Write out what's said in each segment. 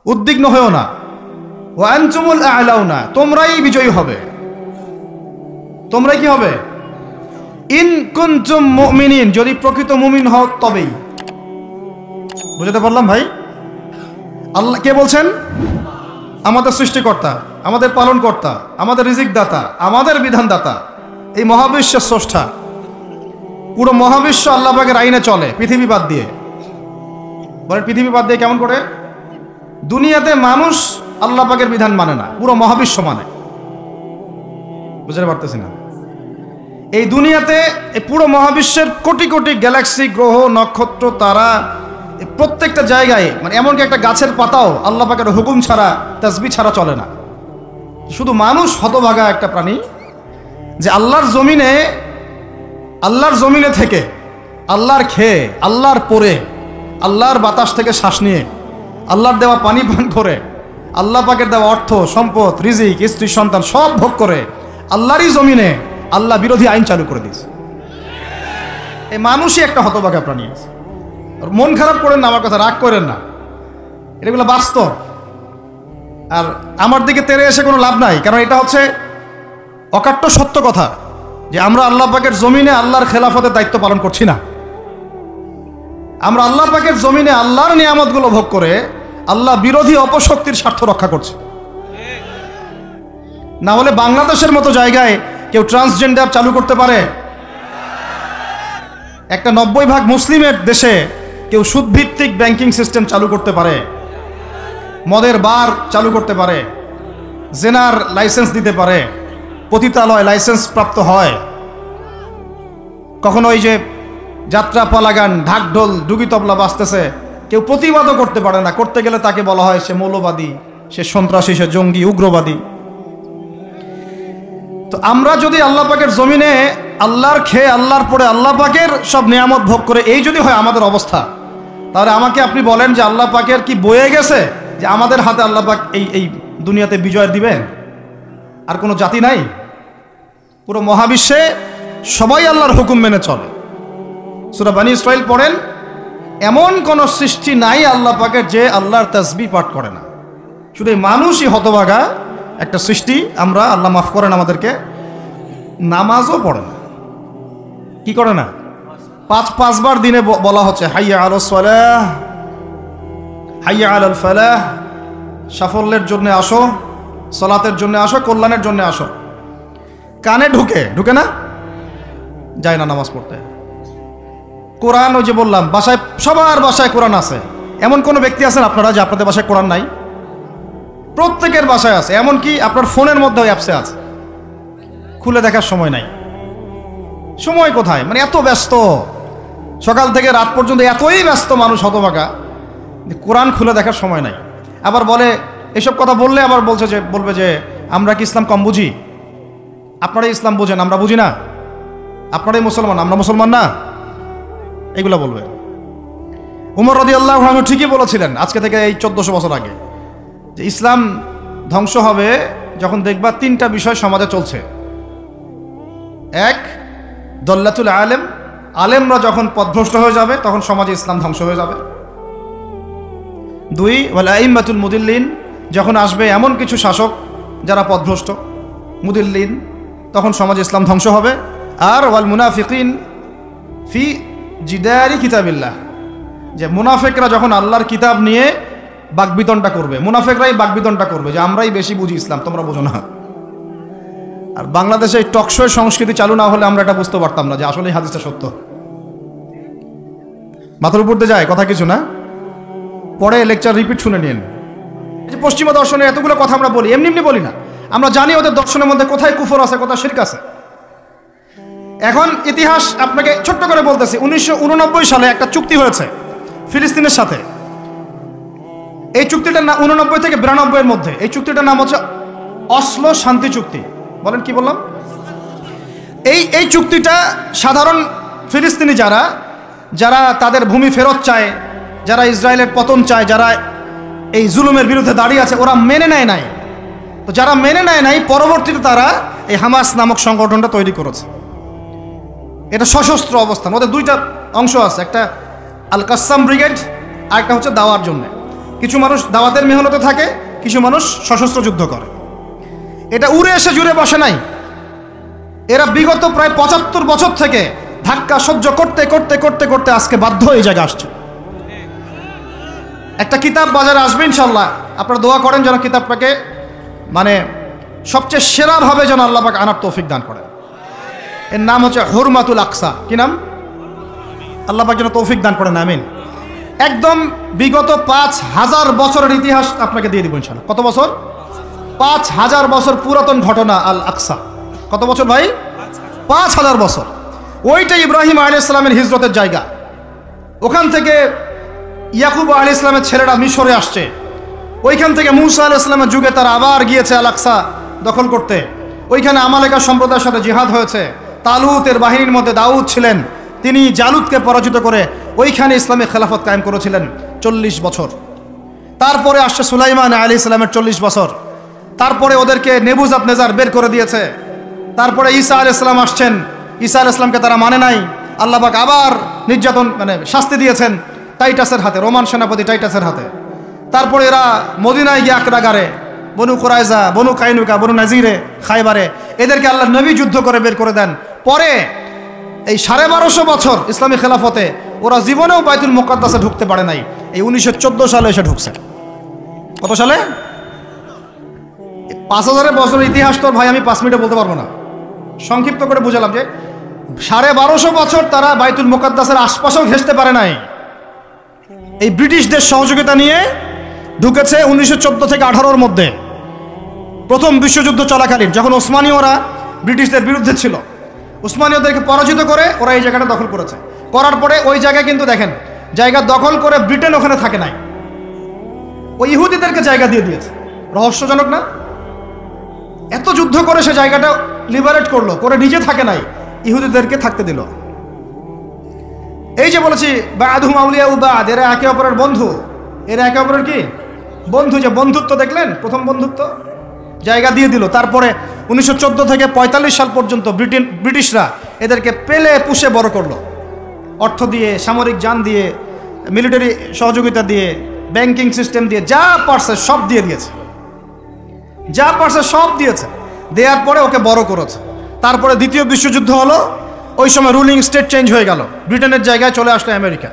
উদ্বিগ্ন হয়েও না। ওয়া আনতুমুল আ'লাউনা, তোমরাই বিজয়ী হবে। তোমরাই কি হবে? ইন কুনতুম মুমিনিন, যদি প্রকৃত মুমিন হও তবেই। বুঝতে পারলাম ভাই? আল্লাহ কে বলছেন? আমাদের সৃষ্টিকর্তা, আমাদের পালনকর্তা, আমাদের রিজিক দাতা, আমাদের বিধানদাতা, এই মহাবিশ্বের স্রষ্টা। পুরো মহাবিশ্ব আল্লাহ পাকের আইনে চলে, পৃথিবী বাদ দিয়ে। বলেন পৃথিবী বাদ দিয়ে কেমন করে? দুনিয়াতে মানুষ আল্লাহ পাকের বিধান মানে না, পুরো মহাবিশ্ব মানে। বুঝতে পারতেছি না? এই দুনিয়াতে এই পুরো মহাবিশ্বের কোটি কোটি গ্যালাক্সি, গ্রহ, নক্ষত্র, তারা, প্রত্যেকটা জায়গায়, মানে এমনকি একটা গাছের পাতাও আল্লাহ পাকের হুকুম ছাড়া, তাসবিহ ছাড়া চলে না। শুধু মানুষ হতভাগা একটা প্রাণী, যে আল্লাহর জমিনে থেকে, আল্লাহর খেয়ে, আল্লাহর পরে, আল্লাহর বাতাস থেকে শ্বাস নিয়ে, আল্লাহর দেওয়া পানি পান করে, আল্লাহ পাকের দেওয়া অর্থ, সম্পদ, রিজিক, স্ত্রী, সন্তান সব ভোগ করে আল্লাহরই জমিনে আল্লাহ বিরোধী আইন চালু করে দিয়েছে। এই মানুষই একটা হতভাগা প্রাণী। মন খারাপ করেন না, আমার কথা রাগ করেন না, এগুলো বাস্তব। আর আমার দিকে তেড়ে এসে কোনো লাভ নাই, কারণ এটা হচ্ছে অকাট্য সত্য কথা যে আমরা আল্লাহ পাকের জমিনে আল্লাহর খেলাফতের দায়িত্ব পালন করছি না। আমরা আল্লাহ পাকের জমিনে আল্লাহর নিয়ামতগুলো ভোগ করে আল্লাহ বিরোধী অপশক্তির স্বার্থ রক্ষা করছে। না হলে বাংলাদেশের মতো জায়গায় কেউ ট্রান্সজেন্ডার চালু করতে পারে? একটা 90% মুসলিমের দেশে কেউ সুদভিত্তিক ব্যাংকিং সিস্টেম চালু করতে পারে? মদের বার চালু করতে পারে? জেনার লাইসেন্স দিতে পারে? পতিতালয় লাইসেন্স প্রাপ্ত হয়? কখনো ওই যে যাত্রা, পালাগান, ঢাকঢোল, ডুগি তবলা বাজতেছে, কেউ প্রতিবাদও করতে পারে না। করতে গেলে তাকে বলা হয় সে মৌলবাদী, সে সন্ত্রাসী, সে জঙ্গি, উগ্রবাদী। তো আমরা যদি আল্লাহ পাকের জমিনে আল্লাহর খেয়ে, আল্লাহর পরে, আল্লাহ পাকের সব নিয়ামত ভোগ করে এই যদি হয় আমাদের অবস্থা, তাহলে আমাকে আপনি বলেন যে আল্লাহ পাকের কি বয়ে গেছে যে আমাদের হাতে আল্লাহ পাক এই দুনিয়াতে বিজয় দিবেন? আর কোনো জাতি নাই? পুরো মহাবিশ্বে সবাই আল্লাহর হুকুম মেনে চলে। সূরা বনী ইসরাঈল পড়েন, এমন কোন সৃষ্টি নাই আল্লাহ পাকের যে আল্লাহর তাসবিহ পাঠ করে না। শুধু এই মানুষই হতভাগা একটা সৃষ্টি। আমরা, আল্লাহ মাফ করেন আমাদেরকে, নামাজও পড়ে না। কি করে না? পাঁচবার দিনে বলা হচ্ছে হাইয়া আলাস সালাহ, হাইয়া আলাল ফালাহ, সাফল্যের জন্য আসো, সালাতের জন্য আসো, কল্যাণের জন্য আসো। কানে ঢুকে না, যায় না নামাজ পড়তে। কোরআন, ওই যে বললাম, বাসায়, সবার বাসায় কোরআন আছে। এমন কোনো ব্যক্তি আছেন আপনারা যে আপনাদের বাসায় কোরআন নাই? প্রত্যেকের বাসায় আছে। এমনকি আপনার ফোনের মধ্যে ওই অ্যাপসে আছে, খুলে দেখার সময় নাই। সময় কোথায়? মানে এত ব্যস্ত, সকাল থেকে রাত পর্যন্ত এতই ব্যস্ত মানুষ হতভাগা, কোরআন খুলে দেখার সময় নাই। আবার বলে, এসব কথা বললে আবার বলবে যে আমরা কি ইসলাম কম বুঝি? আপনারাই ইসলাম বোঝেন, আমরা বুঝি না। আপনারাই মুসলমান, আমরা মুসলমান না, এগুলো বলবে। উমর রাদিয়াল্লাহু আনহু ঠিকই বলেছিলেন আজকে থেকে এই 1400 বছর আগে, যে ইসলাম ধ্বংস হবে যখন দেখবা 3টা বিষয় সমাজে চলছে। 1, দল্লাতুল আলেম, আলেমরা যখন পথভ্রষ্ট হয়ে যাবে তখন সমাজে ইসলাম ধ্বংস হয়ে যাবে। 2, ওয়াল আইম্মাতুল মুদিল্লিন, যখন আসবে এমন কিছু শাসক যারা পথভ্রষ্ট, মুদিল্লিন, তখন সমাজে ইসলাম ধ্বংস হবে। আর ওয়াল মুনাফিকিন ফি জিদারি কিতাবিল্লাহ, যে মুনাফিকরা যখন আল্লাহর কিতাব নিয়ে বাকবিতণ্ডা করবে, মুনাফিকরাই বাকবিতণ্ডা করবে যে আমরাই বেশি বুঝি ইসলাম, তোমরা বোঝো না। আর বাংলাদেশে এই টকশো সংস্কৃতি চালু না হলে আমরা এটা বুঝতে পারতাম না যে আসলে এই হাদিসটা সত্য। মাথার উপর দিয়ে যায় কথা কিছু না, পরে লেকচার রিপিট শুনে নিন। এই যে পশ্চিমা দর্শনের এতগুলো কথা আমরা বলি, এমনি বলি না, আমরা জানি ওদের দর্শনের মধ্যে কোথায় কুফর আছে, কোথায় শিরক আছে। এখন ইতিহাস আপনাকে ছোট্ট করে বলতেছি। 1989 সালে একটা চুক্তি হয়েছে ফিলিস্তিনের সাথে। এই চুক্তিটার নাম 89 থেকে 92 এর মধ্যে, এই চুক্তিটার নাম হচ্ছে অসলো শান্তি চুক্তি। বলেন কি বললাম? এই চুক্তিটা সাধারণ ফিলিস্তিনি যারা তাদের ভূমি ফেরত চায়, যারা ইসরায়েলের পতন চায়, যারা এই জুলুমের বিরুদ্ধে দাঁড়িয়ে আছে, ওরা মেনে নেয় নাই। তো যারা মেনে নেয় নাই, পরবর্তীতে তারা এই হামাস নামক সংগঠনটা তৈরি করেছে। এটা সশস্ত্র অবস্থান। ওদের 2টা অংশ আছে, একটা আল কাসাম ব্রিগেড আর একটা হচ্ছে দাওয়ার জন্য। কিছু মানুষ দাওয়াতের মেহনতে থাকে, কিছু মানুষ সশস্ত্র যুদ্ধ করে। এটা উড়ে এসে জুড়ে বসে নাই। এরা বিগত প্রায় 75 বছর থেকে ধাক্কা সহ্য করতে করতে করতে করতে আজকে বাধ্য এই জায়গায় আসছে। একটা কিতাব বাজারে আসবে ইনশাল্লাহ, আপনারা দোয়া করেন যেন কিতাবটাকে মানে সবচেয়ে সেরাভাবে যেন আল্লাহ পাক আনার তৌফিক দান করেন। এর নাম হচ্ছে হুরমাতুল আকসা। কি নাম? আল্লাহ পাক যেন তৌফিক দান করেন, আমিন। একদম বিগত 5000 বছরের ইতিহাস আপনাকে দিয়ে দিব ইনশাল্লাহ। কত বছর? 5000 বছর পুরাতন ঘটনা আল আকসা। কত বছর ভাই? 5000 বছর। ওইটা ইব্রাহিম আলাইহিস সালামের হিজরতের জায়গা। ওখান থেকে ইয়াকুব আলাইহিস সালামের ছেলেরা মিশরে আসছে। ওইখান থেকে মুসা আলাইহিস সালামের যুগে তারা আবার গিয়েছে আল আকসা দখল করতে। ওইখানে আমালেকা সম্প্রদায়ের সাথে জিহাদ হয়েছে। তালুতের বাহিনীর মধ্যে দাউদ ছিলেন, তিনি জালুতকে পরাজিত করে ওইখানে ইসলামী খেলাফত কায়েম করেছিলেন 40 বছর। তারপরে আসছে সুলাইমান আলাইহিস সালামের 40 বছর। তারপরে ওদেরকে নেবুজাত নেজার বের করে দিয়েছে। তারপরে ঈসা আলাইহিস সালাম আসছেন, ঈসা আলাইহিস সালামকে তারা মানে নাই। আল্লাহ পাক আবার নির্যাতন মানে শাস্তি দিয়েছেন টাইটাসের হাতে, রোমান সেনাপতি টাইটাসের হাতে। তারপরে এরা মদিনায় গিয়ে আক্রাগারে বনু কুরাইজা, বনু কাইনুকা, বনু নাজিরে, খাইবারে এদেরকে আল্লাহ নবী যুদ্ধ করে বের করে দেন। পরে এই 1250 বছর ইসলামী খেলাফতে ওরা জীবনেও বাইতুল মুকাদ্দাসে ঢুকতে পারে নাই। এই 1914 সালে এসে ঢুকছে। কত সালে? 5000 বছরের ইতিহাস তো ভাই আমি 5 মিনিটে বলতে পারবো না। সংক্ষিপ্ত করে বুঝালাম যে 1250 বছর তারা বাইতুল মুকাদ্দাসের আশপাশেও ঘেঁষতে পারে নাই। এই ব্রিটিশদের সহযোগিতা নিয়ে ঢুকেছে 1914 থেকে 18-র মধ্যে, প্রথম বিশ্বযুদ্ধ চলাকালীন, যখন ওসমানীয়রা ব্রিটিশদের বিরুদ্ধে ছিল। উসমানীয়দেরকে পরাজিত করে ওরা এই জায়গাটা দখল করেছে। করার পরে ওই জায়গায় কিন্তু দেখেন জায়গা দখল করে ব্রিটেন ওখানে থাকে নাই, ওই ইহুদিদেরকে জায়গা দিয়ে দিয়েছে। রহস্যজনক না? এত যুদ্ধ করে সে জায়গাটা লিবারেট করলো, করে নিজে থাকে নাই, ইহুদিদেরকে থাকতে দিল। এই যে বলেছি বা'দুহুম আউলিয়াউ বা'দ, এরা একে অপরের বন্ধু। এরা একে অপরের কি বন্ধু? যে বন্ধুত্ব দেখলেন, প্রথম বন্ধুত্ব, জায়গা দিয়ে দিল। তারপরে 1914 থেকে 45 সাল পর্যন্ত ব্রিটিশরা এদেরকে পেলে পুষে বড় করলো, অর্থ দিয়ে, সামরিক যান দিয়ে, মিলিটারি সহযোগিতা দিয়ে, ব্যাংকিং সিস্টেম দিয়ে, যা পারছে সব দিয়ে দিয়েছে, যা পারছে সব দিয়েছে। দেওয়ার পরে ওকে বড় করেছে। তারপরে দ্বিতীয় বিশ্বযুদ্ধ হলো, ওই সময় রুলিং স্টেট চেঞ্জ হয়ে গেল, ব্রিটেনের জায়গায় চলে আসলো আমেরিকা।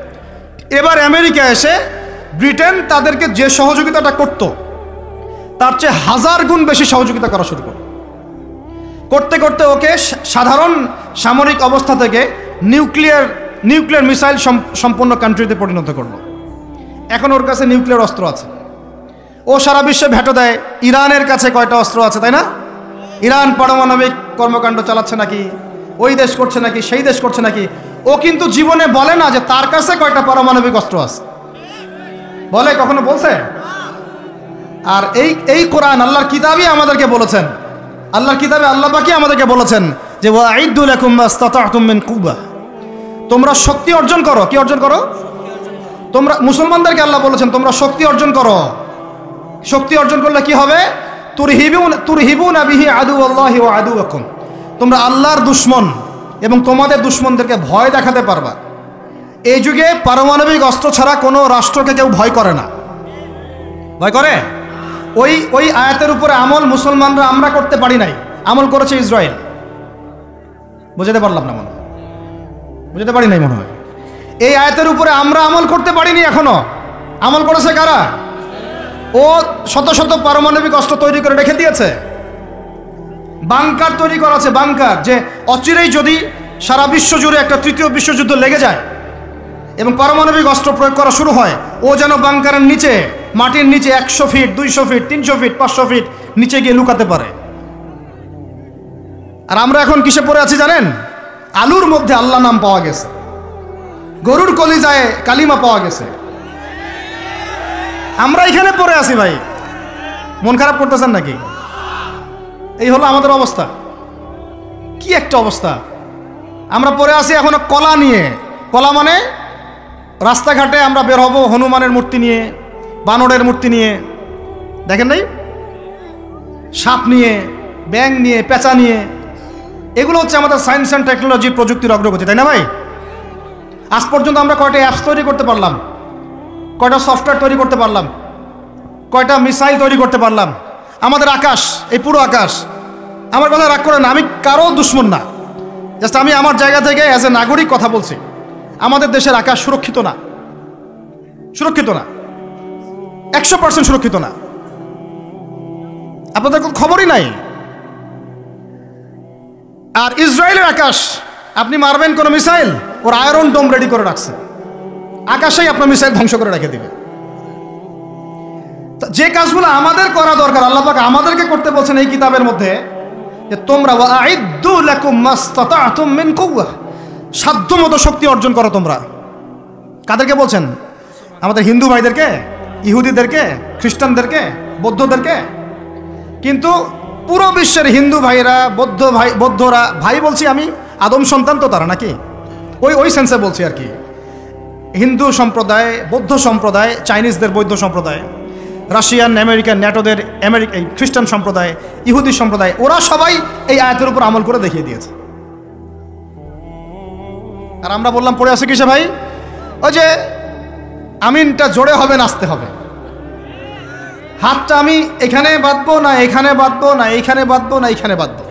এবার আমেরিকা এসে ব্রিটেন তাদেরকে যে সহযোগিতাটা করত তার চেয়ে 1000 গুণ বেশি সহযোগিতা করা শুরু করল। করতে করতে ওকে সাধারণ সামরিক অবস্থা থেকে নিউক্লিয়ার মিসাইল সম্পন্ন কান্ট্রিতে পরিণত করলো। এখন ওর কাছে নিউক্লিয়ার অস্ত্র আছে, ও সারা বিশ্বে ভেটো দেয়। ইরানের কাছে কয়টা অস্ত্র আছে তাই না? ইরান পারমাণবিক কর্মকাণ্ড চালাচ্ছে নাকি, ওই দেশ করছে নাকি, সেই দেশ করছে নাকি। ও কিন্তু জীবনে বলে না যে তার কাছে কয়টা পারমাণবিক অস্ত্র আছে, বলে? কখনো বলছে? আর এই কোরআন আল্লাহর কিতাবই আমাদেরকে বলেছেন, আল্লাহর কিতাবে আল্লাহ পাকই আমাদেরকে বলেছেন যে ওয়াইদু লাকুম মাস্তাতা'তুম মিন কুওয়া, তোমরা শক্তি অর্জন করো। কি অর্জন করো? তোমরা মুসলমানদেরকে আল্লাহ বলেছেন তোমরা শক্তি অর্জন করো। শক্তি অর্জন করলে কি হবে? তুরহিবুনা বিহি আদুওয়াল্লাহি ওয়া আদুওয়াকুম, তোমরা আল্লাহর দুশমন এবং তোমাদের দুশমনদেরকে ভয় দেখাতে পারবা। এই যুগে পারমাণবিক অস্ত্র ছাড়া কোনো রাষ্ট্রকে কেউ ভয় করে না। ভয় করে? ওই আয়াতের উপরে আমল মুসলমানরা আমরা করতে পারি নাই, আমল করেছে ইসরায়েল। বুঝাতে পারলাম না মনে হয়? বুঝাতে পারি নাই মনে হয়। এই আয়াতের উপরে আমরা আমল করতে পারিনি এখনো। আমল করেছে কারা? ও শত শত পারমাণবিক অস্ত্র তৈরি করে রেখে দিয়েছে। বাংকার তৈরি করা আছে, বাংকার, যে অচিরেই যদি সারা বিশ্ব জুড়ে একটা তৃতীয় বিশ্বযুদ্ধ লেগে যায় এবং পারমাণবিক অস্ত্র প্রয়োগ করা শুরু হয়, ও যেন বাংকারের নিচে, মাটির নিচে 100 ফিট, 200 ফিট, 300 ফিট, 500 ফিট নিচে গিয়ে লুকাতে পারে। আর আমরা এখন কিসে পড়ে আছি জানেন? আলুর মধ্যে আল্লাহ নাম পাওয়া গেছে, গরুর কলিজায় কালিমা পাওয়া গেছে। আমরা এখানে পড়ে আছি ভাই। মন খারাপ করতেছেন নাকি? এই হলো আমাদের অবস্থা। কি একটা অবস্থা! আমরা পড়ে আছি এখনো কলা নিয়ে। কলা মানে রাস্তাঘাটে আমরা বের হব হনুমানের মূর্তি নিয়ে, বানরের মূর্তি নিয়ে, দেখেন নাই? সাপ নিয়ে, ব্যাঙ নিয়ে, পেঁচা নিয়ে। এগুলো হচ্ছে আমাদের সায়েন্স অ্যান্ড টেকনোলজি, প্রযুক্তির অগ্রগতি, তাই না ভাই? আজ পর্যন্ত আমরা কয়টা অ্যাপস তৈরি করতে পারলাম, কয়টা সফটওয়্যার তৈরি করতে পারলাম, কয়টা মিসাইল তৈরি করতে পারলাম। আমাদের আকাশ, এই পুরো আকাশ, আমার কথা রাগ করেন, আমি কারো দুশ্মন না, জাস্ট আমি আমার জায়গা থেকে অ্যাজ এ নাগরিক কথা বলছি। আমাদের দেশের আকাশ সুরক্ষিত না, সুরক্ষিত না, 100% সুরক্ষিত না। আপনাদের কোনো খবরই নাই। আর ইসরায়েলের আকাশ, আপনি মারবেন কোনো মিসাইল, ওর আয়রন ডোম রেডি করে রাখছে, আকাশেই আপনার মিসাইল ধ্বংস করে রেখে দিবে। যে কাজগুলো আমাদের করা দরকার, আল্লাহ পাক আমাদেরকে করতে বলছেন এই কিতাবের মধ্যে, যে তোমরা ওয়াইদ্দু লাকুম মাসতাতাতুম মিন কুওয়া, সাধ্যমতো শক্তি অর্জন করো তোমরা। কাদেরকে বলছেন? আমাদের হিন্দু ভাইদেরকে, ইহুদিদেরকে, খ্রিস্টানদেরকে, বৌদ্ধদেরকে। কিন্তু পুরো বিশ্বের হিন্দু ভাইরা, বৌদ্ধরা, ভাই বলছি আমি, আদম সন্তান তো তারা নাকি, ওই সেন্সে বলছি আর কি। হিন্দু সম্প্রদায়, বৌদ্ধ সম্প্রদায়, চাইনিজদের বৌদ্ধ সম্প্রদায়, রাশিয়ান, আমেরিকান, ন্যাটোদের এই খ্রিস্টান সম্প্রদায়, ইহুদি সম্প্রদায়, ওরা সবাই এই আয়াতের উপর আমল করে দেখিয়ে দিয়েছে। আর আমরা বললাম পড়ে আছে কিসে ভাই? ওই যে আমিনটা জোরে হবে, নাচতে হবে। হাতটা আমি এখানে বাঁধবো না, এখানে বাঁধবো না, এইখানে বাঁধবো না, এইখানে বাঁধবো।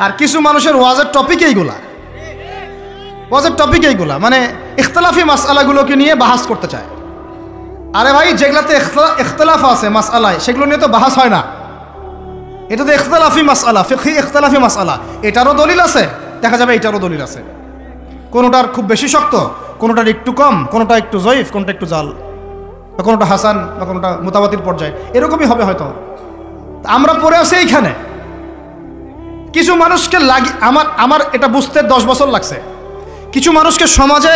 আর কিছু মানুষের ওয়াজের টপিক এইগুলা, ওয়াজের টপিক এইগুলা, মানে ইখতলাফি মাসআলাগুলোকে নিয়ে বাহাস করতে চায়। আরে ভাই, যেগুলাতে ইখতলাফ আছে মাসআলায়, সেগুলো নিয়ে তো বাহাস হয় না। এটা তো ইখতলাফি মাসআলা, ফিকহি ইখতলাফি মাসআলা, এটারও দলিল আছে, দেখা যাবে এটারও দলিল আছে। কোনোটার খুব বেশি শক্ত, কোনোটার একটু কম, কোনোটা একটু জয়ীফ, কোনোটা একটু জাল, বা কোনোটা হাসান, বা কোনোটা মুতাওয়াতির পর্যায়ে, এরকমই হবে হয়তো। আমরা পড়ে আছি এইখানে। কিছু মানুষকে আমার এটা বুঝতে 10 বছর লাগছে। কিছু মানুষকে সমাজে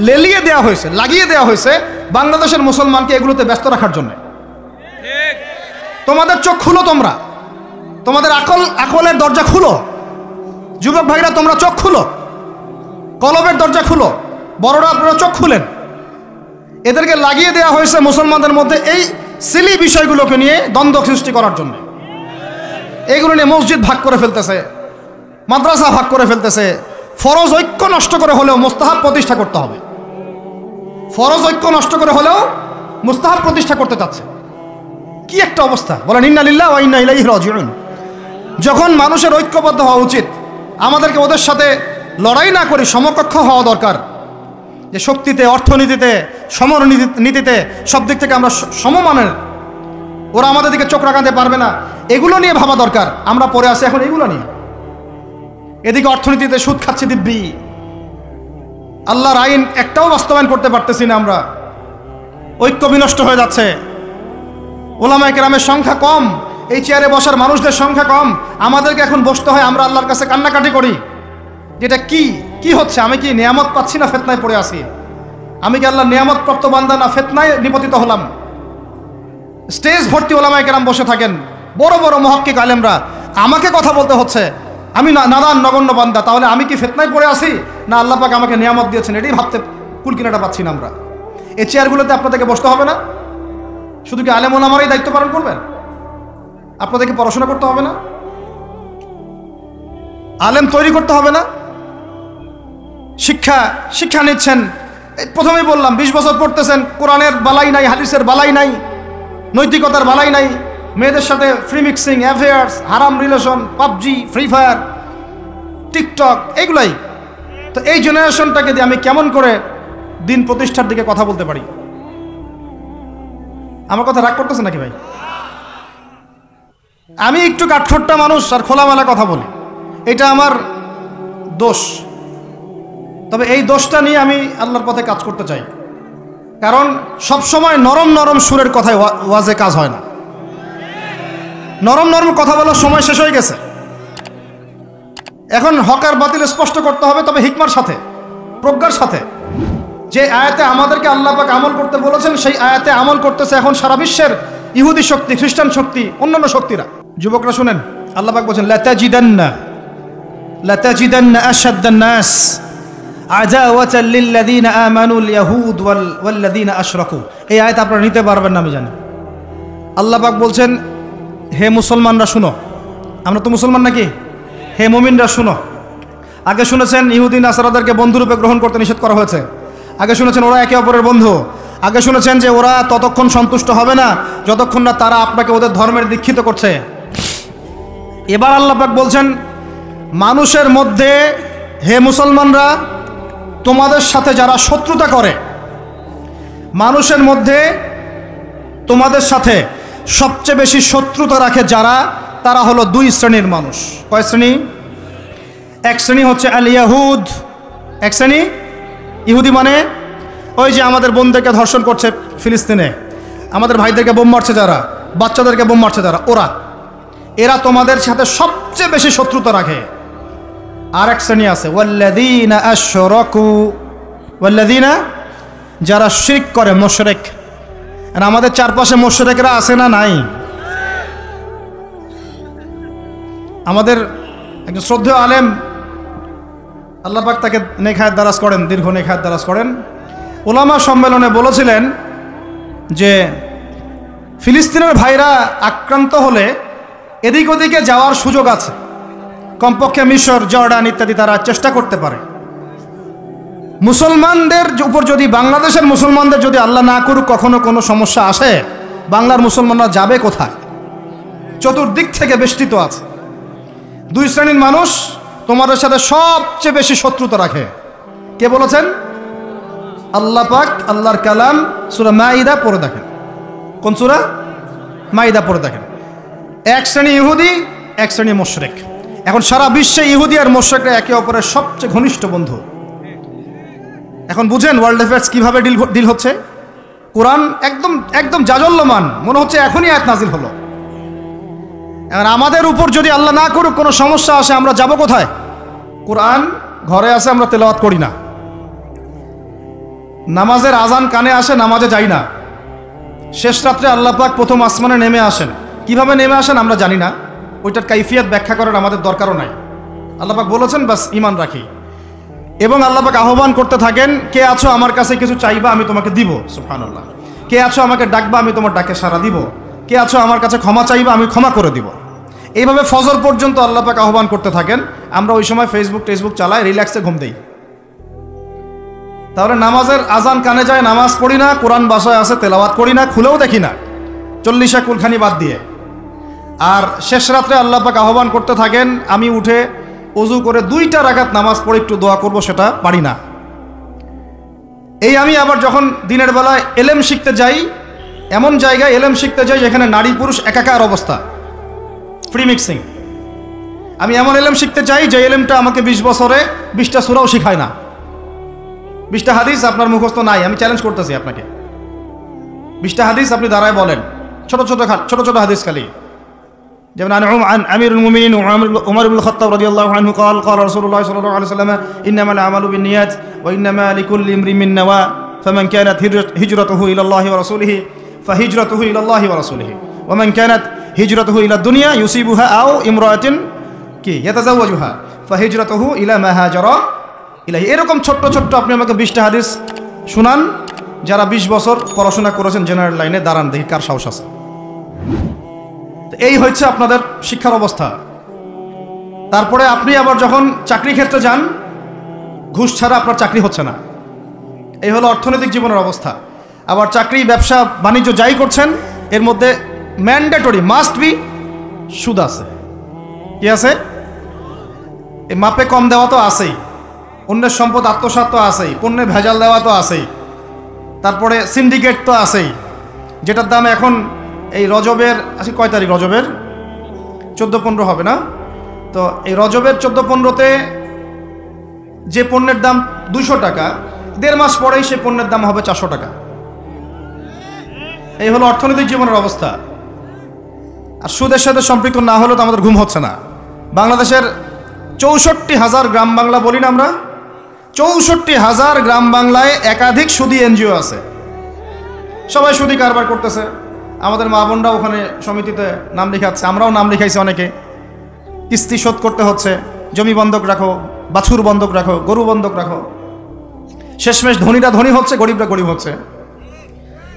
লেলিয়ে দেওয়া হয়েছে, লাগিয়ে দেওয়া হয়েছে বাংলাদেশের মুসলমানকে এগুলোতে ব্যস্ত রাখার জন্য। তোমাদের চোখ খুলো, তোমরা তোমাদের আকলের দরজা খুলো। যুবক ভাইরা, তোমরা চোখ খুলো, কলবের দরজা খুলো। বড়রা আপনারা চোখ খুলেন। এদেরকে লাগিয়ে দেওয়া হয়েছে মুসলমানদের মধ্যে এই সিলি বিষয়গুলোকে নিয়ে দ্বন্দ্ব সৃষ্টি করার জন্য। এইগুলো নিয়ে মসজিদ ভাগ করে ফেলতেছে, মাদ্রাসা ভাগ করে ফেলতেছে। ফরজ ঐক্য নষ্ট করে হলেও মুস্তাহাব প্রতিষ্ঠা করতে হবে। ফরজ ঐক্য নষ্ট করে হলেও মুস্তাহাব প্রতিষ্ঠা করতে চাচ্ছে। কি একটা অবস্থা বলেন! ইন্না লিল্লাহি ওয়া ইন্না ইলাইহি রাজিউন। যখন মানুষের ঐক্যবদ্ধ হওয়া উচিত, আমাদেরকে ওদের সাথে লড়াই না করে সমকক্ষ হওয়া দরকার। যে শক্তিতে, অর্থনীতিতে, সমরনীতিতে, সব দিক থেকে আমরা সমমানের, ওরা আমাদের দিকে চোখ রাখাতে পারবে না, এগুলো নিয়ে ভাবা দরকার। আমরা পড়ে আসি এখন এগুলো নিয়ে। এদিকে অর্থনীতিতে সুদ খাচ্ছি দিব্যি, আল্লাহর আইন একটাও বাস্তবায়ন করতে পারতেছি না আমরা। ঐক্য বিনষ্ট হয়ে যাচ্ছে। ওলামায়ে কেরামের সংখ্যা কম, এই চেয়ারে বসার মানুষদের সংখ্যা কম। আমাদেরকে এখন বসতে হয়, আমরা আল্লাহর কাছে কান্নাকাটি করি, যেটা কি হচ্ছে? আমি কি নিয়ামত পাচ্ছি না ফিতনায় পড়ে আছি? আমি কি আল্লাহর নিয়ামত প্রাপ্ত বান্দা না ফিতনায় নিপতিত হলাম? স্টেজ ভর্তি ওলামায়ে কেরাম বসে থাকেন, বড় বড় মুহাক্কিক আলেমরা। আমাকে কথা বলতে হচ্ছে, আমি নাদান নগণ্য বান্দা। তাহলে আমি কি ফিতনায় পড়ে আছি, না আল্লাহ পাক আমাকে নিয়ামত দিয়েছেন? এটাই ভাবতে কুলকিনাটা পাচ্ছি না আমরা। এই চেয়ারগুলোতে আপনাদেরকে বসতে হবে না? শুধু কি আলেম ওলামারাই দায়িত্ব পালন করবেন? আপনাদেরকে পড়াশোনা করতে হবে না? আলেম তৈরি করতে হবে না? শিক্ষা নিচ্ছেন, প্রথমেই বললাম 20 বছর পড়তেছেন, কোরআনের বালাই নাই, হাদিসের বালাই নাই, নৈতিকতার বালাই নাই, মেয়েদের সাথে ফ্রি মিক্সিং, অ্যাফেয়ার্স, হারাম relation, PUBG, free fire, TikTok, এইগুলাই। তো এই জেনারেশনটাকে দিয়ে আমি কেমন করে দিন প্রতিষ্ঠার দিকে কথা বলতে পারি? আমার কথা রাগ করতেছে নাকি ভাই? আমি একটু কাঠখোট্টা মানুষ আর খোলামেলা কথা বলি, এটা আমার দোষ। তবে এই দোষটা নিয়ে আমি আল্লাহর পথে কাজ করতে চাই। কারণ সবসময় নরম নরম সুরের কথায় ওয়াজে কাজ হয় না। নরম নরম কথা বলার সময় শেষ হয়ে গেছে। এখন হক আর বাতিল স্পষ্ট করতে হবে, তবে হিকমার সাথে, প্রজ্ঞার সাথে। যে আয়াতে আমাদেরকে আল্লাহ পাক আমল করতে বলেছেন, সেই আয়াতে আমল করতেছে এখন সারা বিশ্বের ইহুদি শক্তি, খ্রিস্টান শক্তি, অন্যান্য শক্তিরা। যুবকরা শুনেন, আল্লাহ পাক বলেছেন লাতাজিদান্না আশাদ্দান নাস আদাওয়াতাল লিল্লাযিনা আমানুল ইয়াহুদ ওয়াল্লাযিনা আশরাকু। এই আয়াত আপনারা নিতে পারবেন না আমি জানি। আল্লাহ পাক বলছেন, হে মুসলমানরা শুনো। আমরা তো মুসলমান নাকি? হে মুমিনরা শুনো। আগে শুনেছেন ইহুদি নাসারাদেরকে বন্ধুরূপে গ্রহণ করতে নিষেধ করা হয়েছে। আগে শুনেছেন ওরা একে অপরের বন্ধু। আগে শুনেছেন যে ওরা ততক্ষণ সন্তুষ্ট হবে না যতক্ষণ না তারা আপনাকে ওদের ধর্মের দীক্ষিত করছে। এবার আল্লাহ পাক বলছেন, মানুষের মধ্যে হে মুসলমানরা, তোমাদের সাথে যারা শত্রুতা করে, মানুষের মধ্যে তোমাদের সাথে সবচেয়ে বেশি শত্রুতা রাখে যারা, তারা হলো দুই শ্রেণীর মানুষ। কয় শ্রেণী? এক শ্রেণী হচ্ছে আল ইয়াহুদ, এক শ্রেণী ইহুদি, মানে ওই যে আমাদের বোনদেরকে ধর্ষণ করছে ফিলিস্তিনে, আমাদের ভাইদেরকে বোম মারছে যারা, বাচ্চাদেরকে বোম মারছে যারা, এরা তোমাদের সাথে সবচেয়ে বেশি শত্রুতা রাখে। আর এক শ্রেণী আছে ওয়াল্লাযীনা আশরাকু, ওয়াল্লাযীনা যারা শিরক করে, মুশরিক। আর আমাদের চারপাশে মুশরিকরা আছে না নাই? আমাদের একজন শ্রদ্ধেয় আলেম, আল্লাহ পাক তাকে নেক হায়াত দারাজ করেন, দীর্ঘ নেক হায়াত দারাজ করেন, উলামা সম্মেলনে বলেছিলেন যে ফিলিস্তিনের ভাইরা আক্রান্ত হলে এদিক ওদিকে যাওয়ার সুযোগ আছে, কমপক্ষে মিশর, জর্ডান ইত্যাদি তারা চেষ্টা করতে পারে। মুসলমানদের উপর যদি, বাংলাদেশের মুসলমানদের যদি আল্লাহ না করুক কখনো কোনো সমস্যা আসে, বাংলার মুসলমানরা যাবে কোথায়? চতুর্দিক থেকে বেষ্টিত আছে। দুই শ্রেণীর মানুষ তোমাদের সাথে সবচেয়ে বেশি শত্রুতা রাখে। কে বলেছেন? আল্লাহ পাক, আল্লাহর কালাম, সূরা মাইদা পড়ে দেখেন। কোন সূরা? মাইদা পড়ে দেখেন। এক শ্রেণী ইহুদি, এক শ্রেণী মুশরিক। এখন সারা বিশ্বে ইহুদি আর মুশরিকরা একে অপরের সবচেয়ে ঘনিষ্ঠ বন্ধু। এখন বুঝেন ওয়ার্ল্ড অ্যাফেয়ার্স কিভাবে ডিল হচ্ছে। কোরআন একদম একদম জাজল্যমান, মনে হচ্ছে এখনই আয়াত নাজিল হলো। আর আমাদের উপর যদি আল্লাহ না করুক কোনো সমস্যা আসে, আমরা যাব কোথায়? কোরআন ঘরে আসে, আমরা তেলাওয়াত করি না। নামাজের আজান কানে আসে, নামাজে যাই না। শেষ রাত্রে আল্লাহ পাক প্রথম আসমানে নেমে আসেন। কিভাবে নেমে আসেন আমরা জানি না, ওইটার কাইফিয়াত ব্যাখ্যা করার আমাদের দরকারও নাই। আল্লাহ পাক বলেছেন, বাস ঈমান রাখি। এবং আল্লাহ পাক আহ্বান করতে থাকেন, কে আছো আমার কাছে কিছু চাইবা, আমি তোমাকে দিব। সুবহানাল্লাহ। কে আছো আমাকে ডাকবা, আমি তোমার ডাকে সাড়া দিব। কে আছো আমার কাছে ক্ষমা চাইবা, আমি ক্ষমা করে দিব। এইভাবে ফজর পর্যন্ত আল্লাহ পাক আহ্বান করতে থাকেন। আমরা ওই সময় টেসবুক চালাই, রিল্যাক্সে ঘুম দেই। তাহলে নামাজের আজান কানে যায়, নামাজ পড়ি না, কোরআন বাসায় আছে, তেলাওয়াত করি না, খুলেও দেখি না, 40 কুলখানি বাদ দিয়ে। আর শেষ রাত্রে আল্লাহ পাক আহ্বান করতে থাকেন, আমি উঠে ওযু করে 2টা রাকাত নামাজ পড়ে একটু দোয়া করব, সেটা পারি না। এই আমি আবার যখন দিনের বেলায় এলেম শিখতে যাই, এমন জায়গায় এলেম শিখতে যাই যেখানে নারী পুরুষ একাকার অবস্থা, ফ্রি মিক্সিং। আমি এমন এলেম শিখতে চাই যে এলেমটা আমাকে 20 বছরে 20টা সূরাও শিখায় না। 20টা হাদিস আপনার মুখস্থ নাই, আমি চ্যালেঞ্জ করতেছি আপনাকে। 20টা হাদিস আপনি দাঁড়ায় বলেন, ছোট ছোট হাদিস খালি। যেমন আমিরুল মুমিনিন উমর ইবনুল খাত্তাব রাদিয়াল্লাহু আনহু قال قال رسول الله صلى الله عليه وسلم انما الاعمال بالنيات وانما لكل امرئ ما نوى فمن كانت هجرته الى الله ورسوله فهجرته الى الله ورسوله ومن كانت هجرته الى الدنيا يصيبها او امرأة يتزوجها فهجرته الى ما هاجر ইলাহি। এরকম ছোট্ট আপনি আমাকে 20টা হাদিস শুনান, যারা 20 বছর পড়াশোনা করেছেন জেনারেল লাইনে, দাঁড়ান দেখি কার সাহস আছে। এই হচ্ছে আপনাদের শিক্ষার অবস্থা। তারপরে আপনি আবার যখন চাকরি ক্ষেত্রে যান, ঘুষ ছাড়া আপনার চাকরি হচ্ছে না। এই হলো অর্থনৈতিক জীবনের অবস্থা। আবার চাকরি, ব্যবসা, বাণিজ্য যাই করছেন, এর মধ্যে ম্যান্ডেটরি মাস্ট বি সুদ আছে। কি আছে? এই মাপে কম দেওয়া তো আছেই, অন্যের সম্পদ আত্মসাৎ তো আছেই, পণ্যে ভেজাল দেওয়া তো আছেই, তারপরে সিন্ডিকেট তো আছেই, যেটার দাম এখন এই রজবের, আজকে কয় তারিখ? রজবের 14-15 হবে না? তো এই রজবের 14-15-তে যে পণ্যের দাম 200 টাকা, 1.5 মাস পরেই সেই পণ্যের দাম হবে 400 টাকা। এই হলো অর্থনৈতিক জীবনের অবস্থা। আর সুদের সাথে সম্পৃক্ত না হলে তো আমাদের ঘুম হচ্ছে না। বাংলাদেশের 64,000 গ্রাম বাংলা বলি না আমরা, 64,000 গ্রাম বাংলায় একাধিক সুদী এনজিও আছে। সবাই সুদী কারবার করতেছে। আমাদের মা বোনরা ওখানে সমিতিতে নাম লেখাচ্ছে, আমরাও নাম লিখাইছি অনেকে। কিস্তি শোধ করতে হচ্ছে, জমি বন্ধক রাখো, বাছুর বন্ধক রাখো, গরু বন্ধক রাখো। শেষমেশ ধনীরা ধনী হচ্ছে, গরিবরা গরিব হচ্ছে।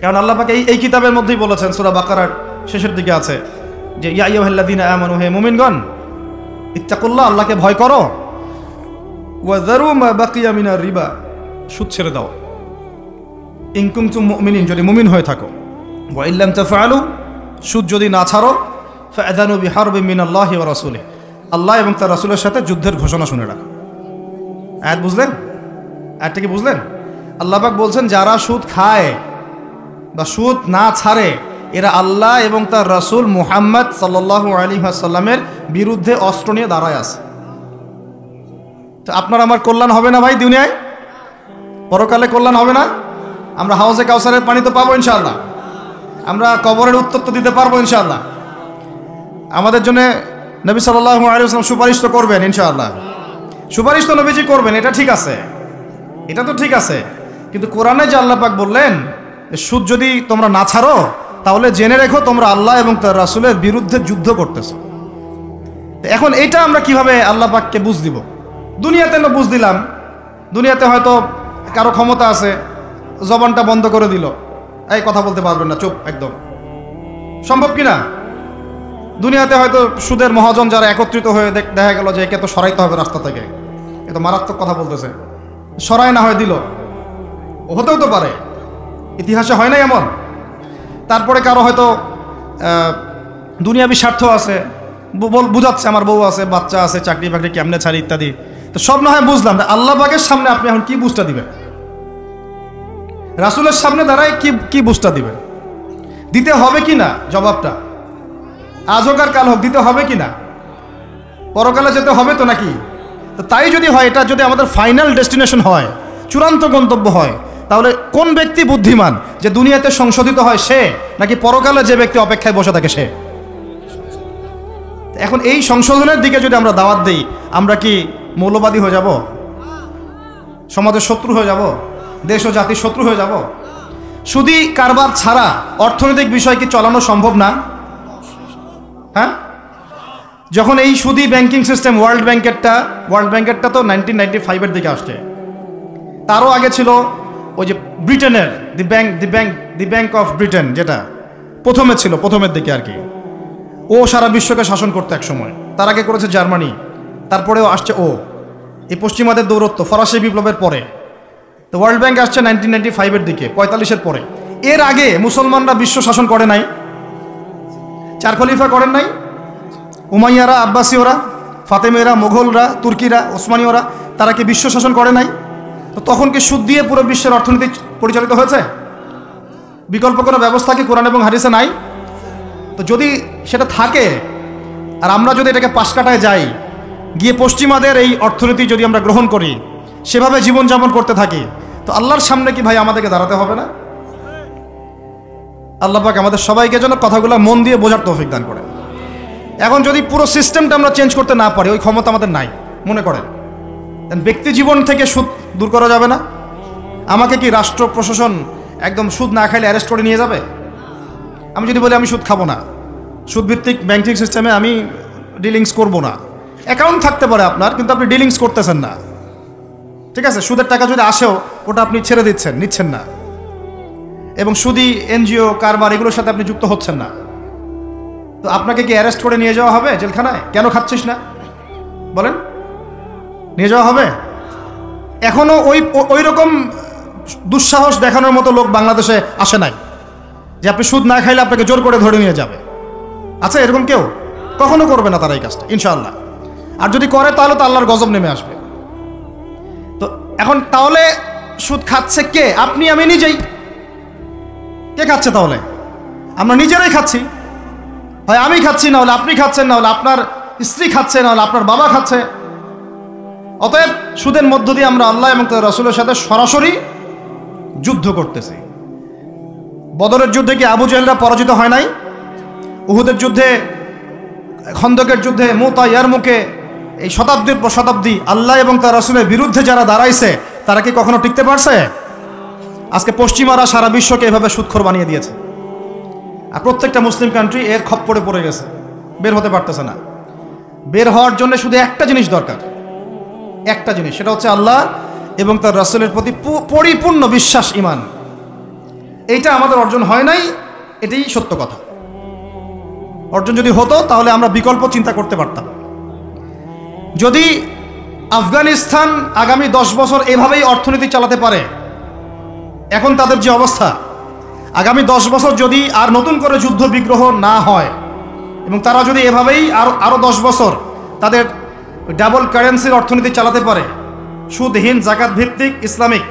কারণ আল্লাহ পাক এই কিতাবের মধ্যেই বলেছেন, সূরা বাকারার শেষের দিকে আছে যে ইয়া আইয়ুহাল্লাযীনা আমানু, হে মুমিনগণ, ইত্তাকুল্লাহ, আল্লাহকে ভয় করো, ওয়া যারু মা বাকিয়া মিনার রিবা, সুদ ছেড়ে দাও। ইন কুনতুম মুমিনিন, যদি মুমিন হয়ে থাকো, ওয়া ইল্লাম তাফআলু, সুদ যদি না ছাড়ো, ফাআযানু বিহারবিন মিনাল্লাহি ওয়া রাসূলিহি, আল্লাহ এবং তার রাসূলের সাথে যুদ্ধের ঘোষণা শুনে রাখো। আয়াত বুঝলেন? আয়াতটা কি বুঝলেন? আল্লাহ পাক বলছেন যারা সুদ খায় বা সুদ না ছাড়ে এরা আল্লাহ এবং তার রাসূল মুহাম্মদ সাল্লাল্লাহু আলাইহি ওয়াসাল্লামের বিরুদ্ধে অস্ত্র নিয়ে দাঁড়ায় আছে। তো আপনার আমার কল্যাণ হবে না ভাই? দুনিয়ায় পরকালে কল্যাণ হবে না? আমরা হাউজে কাউসারের পানি তো পাবো ইনশাআল্লাহ, আমরা কবরের উত্তর তো দিতে পারবো ইনশাআল্লাহ। আমাদের জন্য নবী সাল্লাল্লাহু আলাইহি ওয়াসাল্লাম সুপারিশ তো করবেন ইনশাআল্লাহ, সুপারিশ তো নবীজি করবেন, এটা ঠিক আছে, এটা তো ঠিক আছে। কিন্তু কোরআনে যে আল্লাহ পাক বললেন সুদ যদি তোমরা না ছাড়ো তাহলে জেনে রেখো তোমরা আল্লাহ এবং তার রাসূলের বিরুদ্ধে যুদ্ধ করতেছো। এখন এইটা আমরা কিভাবে আল্লাহ পাককে বুঝ দিব? দুনিয়াতে না বুঝ দিলাম, দুনিয়াতে হয়তো কারো ক্ষমতা আছে, জবানটা বন্ধ করে দিল, এই কথা বলতে পারবেন না, চুপ একদম, সম্ভব কিনা? দুনিয়াতে হয়তো সুদের মহাজন যারা একত্রিত হয়ে দেখা গেল যে একে তো সরাইতে হবে রাস্তা থেকে, এ তো মারাত্মক কথা বলতেছে, সরাই না হয় দিল, হতেও তো পারে, ইতিহাসে হয় নাই এমন। তারপরে কারো হয়তো দুনিয়াবি স্বার্থ আছে, বুঝাচ্ছে আমার বউ আছে, বাচ্চা আছে, চাকরি বাকরি কেমনে ছাড়ি ইত্যাদি। তো সব না হয় বুঝলাম, আল্লাহ পাকের সামনে আপনি এখন কি বুঝটা দিবেন? রাসূলের সামনে দাঁড়ায় কি বুঝটা দিবেন? দিতে হবে কি না জবাবটা? আজ হোক আর কাল হোক দিতে হবে কি না? পরকালে যেতে হবে তো নাকি? তো তাই যদি হয়, এটা যদি আমাদের ফাইনাল ডেস্টিনেশন হয়, চূড়ান্ত গন্তব্য হয়, তাহলে কোন ব্যক্তি বুদ্ধিমান, যে দুনিয়াতে সংশোধিত হয় সে, নাকি পরকালে যে ব্যক্তি অপেক্ষায় বসে থাকে সে? এখন এই সংশোধনের দিকে যদি আমরা দাওয়াত দিই, আমরা কি মৌলবাদী হয়ে যাব? সমাজের শত্রু হয়ে যাব? দেশ ও জাতির শত্রু হয়ে যাব? সুদী কারবার ছাড়া অর্থনৈতিক বিষয় কি চালানো সম্ভব না? হ্যাঁ, যখন এই সুদী ব্যাংকিং সিস্টেম, ওয়ার্ল্ড ব্যাংকেরটা তো 1995-এর দিকে আসছে, তারও আগে ছিল ওই যে ব্রিটেনের দি ব্যাংক অফ ব্রিটেন, যেটা প্রথমে ছিল, প্রথমের দিকে আর কি। ও সারা বিশ্বকে শাসন করতো এক সময়, তার আগে করেছে জার্মানি, তারপরেও আসছে ও, এই পশ্চিমাদের দৌরত্ব ফরাসি বিপ্লবের পরে। তো ওয়ার্ল্ড ব্যাংক আসছে 1995-এর দিকে, 45-এর পরে। এর আগে মুসলমানরা বিশ্ব শাসন করে নাই, চার খলিফা করেন নাই, উমাইয়ারা, আব্বাসীয়রা, ফাতেমীয়রা, মোগলরা, তুর্কিরা, ওসমানীয়রা, তারা কি বিশ্ব শাসন করে নাই? তো তখন কি সুদ দিয়ে পুরো বিশ্বের অর্থনীতি পরিচালিত হয়েছে? বিকল্প কোনো ব্যবস্থা কি কোরআন এবং হাদিসে নাই? তো যদি সেটা থাকে, আর আমরা যদি এটাকে পাশ কাটায় যাই, গিয়ে পশ্চিমাদের এই অর্থনীতি যদি আমরা গ্রহণ করি, সেভাবে জীবনযাপন করতে থাকি, তো আল্লাহর সামনে কি ভাই আমাদেরকে দাঁড়াতে হবে না? আল্লাহ পাক আমাদের সবাইকে যেন কথাগুলো মন দিয়ে বোঝার তৌফিক দান করেন। এখন যদি পুরো সিস্টেমটা আমরা চেঞ্জ করতে না পারি, ওই ক্ষমতা আমাদের নাই মনে করেন, ব্যক্তি জীবন থেকে সুদ দূর করা যাবে না? আমাকে কি রাষ্ট্র প্রশাসন একদম সুদ না খাইলে অ্যারেস্ট করে নিয়ে যাবে? আমি যদি বলি আমি সুদ খাবো না, সুদভিত্তিক ব্যাংকিং সিস্টেমে আমি ডিলিংস করব না, অ্যাকাউন্ট থাকতে পারে আপনার, কিন্তু আপনি ডিলিংস করতেছেন না, ঠিক আছে? সুদের টাকা যদি আসেও ওটা আপনি ছেড়ে দিচ্ছেন, নিচ্ছেন না, এবং সুদী এনজিও কারবার এগুলোর সাথে আপনি যুক্ত হচ্ছেন না, তো আপনাকে কি অ্যারেস্ট করে নিয়ে যাওয়া হবে জেলখানায়? কেন খাচ্ছিস না বলেন, নিয়ে যাওয়া হবে? এখনো ওই রকম দুঃসাহস দেখানোর মতো লোক বাংলাদেশে আসে নাই যে আপনি সুদ না খাইলে আপনাকে জোর করে ধরে নিয়ে যাবে। আচ্ছা, এরকম কেউ কখনো করবে না তারা এই কাজটা ইনশাআল্লাহ। আর যদি করে তাহলে তো আল্লাহর গজব নেমে আসবে। তো এখন তাহলে সুদ খাচ্ছে কে? আপনি আমি নিজেই। কে খাচ্ছে তাহলে? আমরা নিজেরাই খাচ্ছি। হয় আমি খাচ্ছি, না হলে আপনি খাচ্ছেন, না হলে আপনার স্ত্রী খাচ্ছে, না হলে আপনার বাবা খাচ্ছে। অতএব সুদের মধ্য দিয়ে আমরা আল্লাহ এবং তার রাসূলের সাথে সরাসরি যুদ্ধ করতেছি। বদরের যুদ্ধে কি আবু জাহেলরা পরাজিত হয় নাই? উহুদের যুদ্ধে, খন্দকের যুদ্ধে, মুতা, ইয়ারমুকে, এই শতাব্দীর পর শতাব্দী আল্লাহ এবং তার রাসূলের বিরুদ্ধে যারা দাঁড়াইছে তারা কি কখনো টিকতে পারছে? আজকে পশ্চিমারা সারা বিশ্বকে এভাবে সুদখোর বানিয়ে দিয়েছে, আর প্রত্যেকটা মুসলিম কান্ট্রি এর খপ্পরে পড়ে গেছে, বের হতে পারতেছে না। বের হওয়ার জন্য শুধু একটা জিনিস দরকার, একটা জিনিস, সেটা হচ্ছে আল্লাহ এবং তার রাসূলের প্রতি পরিপূর্ণ বিশ্বাস, ঈমান। এইটা আমাদের অর্জন হয় নাই, এটাই সত্য কথা। অর্জন যদি হতো তাহলে আমরা বিকল্প চিন্তা করতে পারতাম। যদি আফগানিস্তান আগামী 10 বছর এভাবেই অর্থনীতি চালাতে পারে, এখন তাদের যে অবস্থা, আগামী 10 বছর যদি আর নতুন করে যুদ্ধ বিগ্রহ না হয় এবং তারা যদি এভাবেই আরও 10 বছর তাদের ডাবল কারেন্সির অর্থনীতি চালাতে পারে, সুদহীন জাকাত ভিত্তিক ইসলামিক,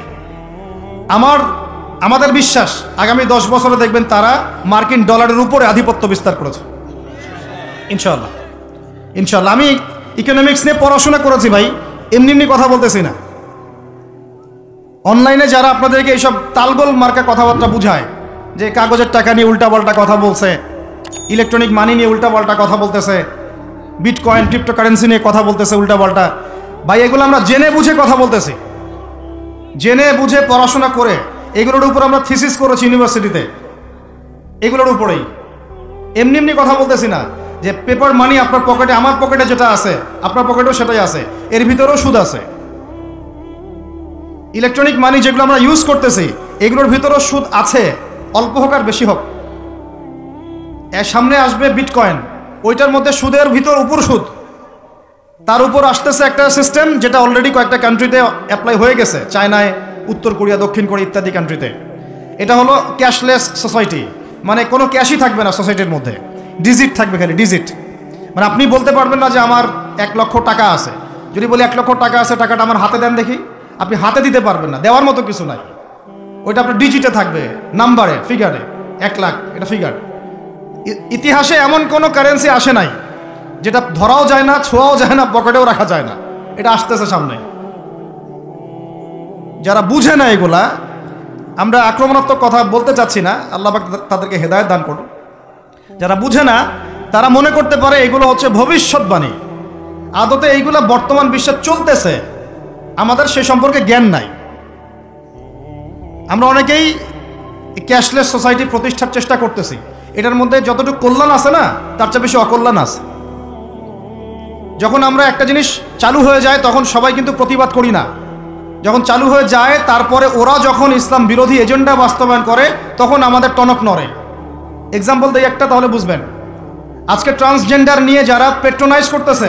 আমাদের বিশ্বাস আগামী 10 বছরে দেখবেন তারা মার্কিন ডলারের উপরে আধিপত্য বিস্তার করেছে ইনশাআল্লাহ। ইনশাআল্লাহ। আমি ইকোনমিক্স নিয়ে পড়াশোনা করেছি ভাই, এমনি এমনি কথা বলতেছি না। অনলাইনে যারা আপনাদেরকে এইসব তালগোল মার্কা কথাবার্তা বুঝায়, যে কাগজের টাকা নিয়ে উল্টাপাল্টা কথা বলছে, ইলেকট্রনিক মানি নিয়ে উল্টাপাল্টা কথা বলতেছে, বিটকয়েন ক্রিপ্টোকারেন্সি নিয়ে কথা বলতেছে উল্টাপাল্টা, ভাই এগুলো আমরা জেনে বুঝে কথা বলতেছি, জেনে বুঝে পড়াশোনা করে এগুলোর উপর আমরা থিসিস করেছি ইউনিভার্সিটিতে, এগুলোর উপরেই। এমনি এমনি কথা বলতেছি না যে পেপার মানি আপনার পকেটে, আমার পকেটে যেটা আছে আপনার পকেটেও সেটাই আছে, এর ভিতরেও সুদ আছে। ইলেকট্রনিক মানি যেগুলো আমরা ইউজ করতেছি এগুলোর ভিতরেও সুদ আছে, অল্প হোক আর বেশি হোক। এর সামনে আসবে বিটকয়েন, ওইটার মধ্যে সুদের ভিতর উপর সুদ, তার উপর আসতেছে একটা সিস্টেম যেটা অলরেডি কয়েকটা কান্ট্রিতে অ্যাপ্লাই হয়ে গেছে, চায়নায়, উত্তর কোরিয়া, দক্ষিণ কোরিয়া ইত্যাদি কান্ট্রিতে। এটা হলো ক্যাশলেস সোসাইটি, মানে কোনো ক্যাশই থাকবে না সোসাইটির মধ্যে, ডিজিট থাকবে, খালি ডিজিট। মানে আপনি বলতে পারবেন না যে আমার 1 লক্ষ টাকা আছে, যদি বলি 1 লক্ষ টাকা আছে, টাকাটা আমার হাতে দেন দেখি, আপনি হাতে দিতে পারবেন না, দেওয়ার মতো কিছু নাই। ওইটা আপনার ডিজিটে থাকবে, নাম্বারে, ফিগারে, 1 লাখ এটা ফিগার। ইতিহাসে এমন কোনো কারেন্সি আসে নাই যেটা ধরাও যায় না, ছোঁয়াও যায় না, পকেটেও রাখা যায় না। এটা আসতেছে সামনে। যারা বুঝে না এগুলা, আমরা আক্রমণাত্মক কথা বলতে চাচ্ছি না, আল্লাহ পাক তাদেরকে হেদায়েত দান করুন। যারা বুঝে না তারা মনে করতে পারে এগুলো হচ্ছে ভবিষ্যৎবাণী, আদতে এইগুলা বর্তমান বিশ্বে চলতেছে, আমাদের সে সম্পর্কে জ্ঞান নাই। আমরা অনেকেই ক্যাশলেস সোসাইটি প্রতিষ্ঠার চেষ্টা করতেছি, এটার মধ্যে যতটুকু কল্যাণ আছে না তার চেয়ে বেশি অকল্যাণ আছে। যখন আমরা একটা জিনিস চালু হয়ে যায় তখন সবাই কিন্তু প্রতিবাদ করি না, যখন চালু হয়ে যায় তারপরে ওরা যখন ইসলাম বিরোধী এজেন্ডা বাস্তবায়ন করে তখন আমাদের টনক নড়ে। এক্সাম্পল দেই একটা, তাহলে বুঝবেন। আজকে ট্রান্সজেন্ডার নিয়ে যারা পেট্রোনাইজ করতেছে,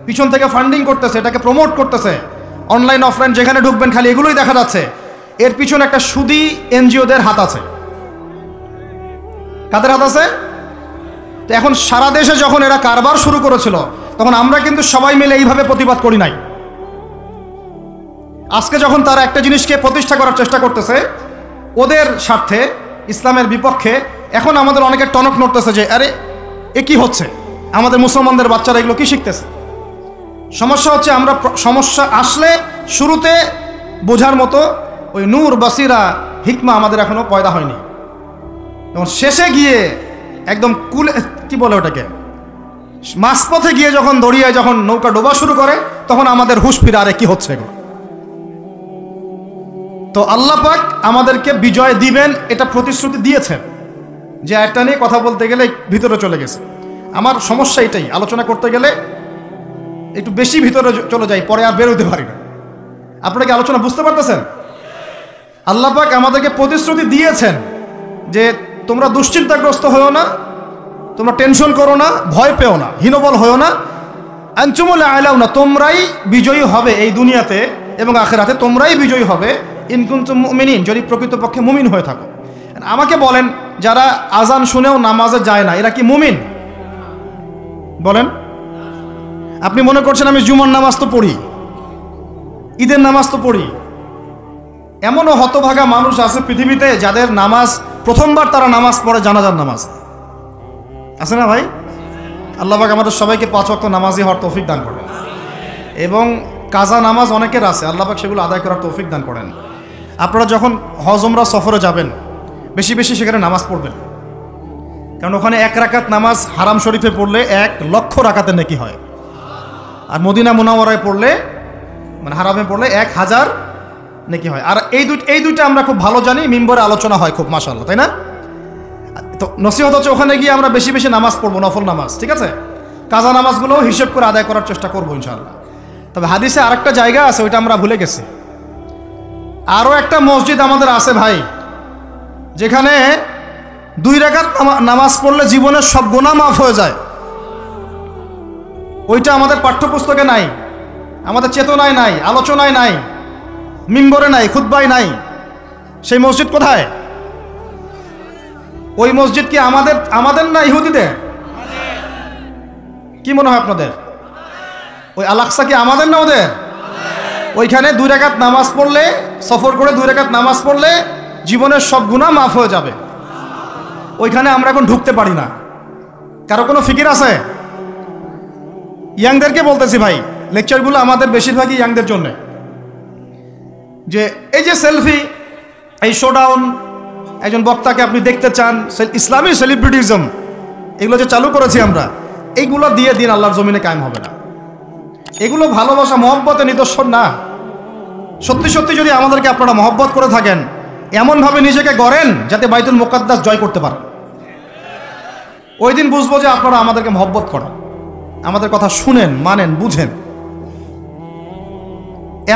পিছন থেকে ফান্ডিং করতেছে, এটাকে প্রমোট করতেছে, অনলাইন অফলাইন যেখানে ঢুকবেন খালি এগুলোই দেখা যাচ্ছে, এর পিছনে একটা সুদী এনজিওদের হাত আছে। কাদের হাত আছে? তো এখন সারা দেশে যখন এরা কারবার শুরু করেছিল তখন আমরা কিন্তু সবাই মিলে এইভাবে প্রতিবাদ করি নাই। আজকে যখন তারা একটা জিনিসকে প্রতিষ্ঠা করার চেষ্টা করতেছে ওদের স্বার্থে, ইসলামের বিপক্ষে, এখন আমাদের অনেকের টনক নড়তেছে যে আরে এ কি হচ্ছে, আমাদের মুসলমানদের বাচ্চারা এগুলো কি শিখতেছে। সমস্যা হচ্ছে আমরা সমস্যা আসলে শুরুতে বোঝার মতো ওই নূর, বাসিরা, হিকমা আমাদের এখনো পয়দা হয়নি। এবং শেষে গিয়ে একদম কুলে, কি বলে ওটাকে, মাঝপথে গিয়ে যখন দড়িয়ে যখন নৌকা ডোবা শুরু করে তখন আমাদের হুঁশ ফিরে, আরে কি হচ্ছে এগুলো। তো আল্লাহ পাক আমাদেরকে বিজয় দিবেন এটা প্রতিশ্রুতি দিয়েছেন, যে একটা নিয়ে কথা বলতে গেলে ভিতরে চলে গেছে। আমার সমস্যা এটাই, আলোচনা করতে গেলে একটু বেশি ভিতরে চলে যাই, পরে আর বেরোতে পারি না। আপনারা কি আলোচনা বুঝতে পারতেছেন? আল্লাহ পাক আমাদেরকে প্রতিশ্রুতি দিয়েছেন যে তোমরা দুশ্চিন্তাগ্রস্ত হও না, তোমরা টেনশন করো না, ভয় পেও না, হীনবল হও না, আনতুমুল আ'লাউনা, তোমরাই বিজয়ী হবে এই দুনিয়াতে এবং আখিরাতে, তোমরাই বিজয়ী হবে ইন কুনতুম মুমিনিন, যদি প্রকৃতপক্ষে মুমিন হয়ে থাকো। আমাকে বলেন, যারা আজান শুনেও নামাজে যায় না এরা কি মুমিন? বলেন। আপনি মনে করছেন আমি জুমার নামাজ তো পড়ি, ঈদের নামাজ তো পড়ি। এমনও হতভাগা মানুষ আছে পৃথিবীতে যাদের নামাজ, প্রথমবার তারা নামাজ পড়ে জানাজার নামাজ, আছে না ভাই? আল্লাহ পাক আমাদের সবাইকে 5 ওয়াক্ত নামাজি হওয়ার তৌফিক দান করেন, এবং কাজা নামাজ অনেকের আছে, আল্লাহ পাক সেগুলো আদায় করার তৌফিক দান করেন। আপনারা যখন হজ উমরা সফরে যাবেন বেশি বেশি সেখানে নামাজ পড়বেন, কারণ ওখানে 1 রাকাত নামাজ হারাম শরীফে পড়লে 1 লক্ষ রাকাতের নেকি হয়, আর মদিনা মুনাওয়ারায় পড়লে, মানে হারামে পড়লে 1000 নেকি হয়। আর এই দুইটা আমরা খুব ভালো জানি, মিম্বরে আলোচনা হয় খুব, মাশাআল্লাহ, তাই না? তো নসিহত হচ্ছে ওখানে গিয়ে আমরা বেশি বেশি নামাজ পড়বো, নফল নামাজ, ঠিক আছে? কাজা নামাজগুলোও হিসেব করে আদায় করার চেষ্টা করবো ইনশাআল্লাহ। তবে হাদিসে আরেকটা জায়গা আছে, ওইটা আমরা ভুলে গেছি। আরও একটা মসজিদ আমাদের আছে ভাই, যেখানে 2 রাকাত নামাজ পড়লে জীবনের সব গুনাহ মাফ হয়ে যায়। ওইটা আমাদের পাঠ্যপুস্তকে নাই, আমাদের চেতনায় নাই, আলোচনায় নাই, মিম্বরে নাই, খুতবায় নাই। সেই মসজিদ কোথায়? ওই মসজিদ কি আমাদের না ইহুদিদের? কি মনে হয় আপনাদের? ওই আল আকসা কি আমাদের না ওদের? ওইখানে 2 রাকাত নামাজ পড়লে, সফর করে 2 রাকাত নামাজ পড়লে জীবনের সব গুনাহ মাফ হয়ে যাবে। ওইখানে আমরা এখন ঢুকতে পারি না। কারো কোনো ফিকির আছে? ইয়াংদেরকে বলতেছি ভাই, লেকচারগুলো আমাদের বেশিরভাগই ইয়াংদের জন্য। যে এই যে সেলফি, এই শোডাউন, একজন বক্তাকে আপনি দেখতে চান, ইসলামী সেলিব্রিটিজম, এগুলো যে চালু করেছি আমরা, এইগুলো দিয়ে দিন আল্লাহর জমিনে কায়েম হবে না। এগুলো ভালোবাসা মহব্বতের নিদর্শন না। সত্যি সত্যি যদি আমাদেরকে আপনারা মহব্বত করে থাকেন, এমনভাবে নিজেকে গড়েন যাতে বাইতুল মুকাদ্দাস জয় করতে পারেন। ওই দিন বুঝবো যে আপনারা আমাদেরকে মহব্বত করেন, আমাদের কথা শুনেন, মানেন, বুঝেন।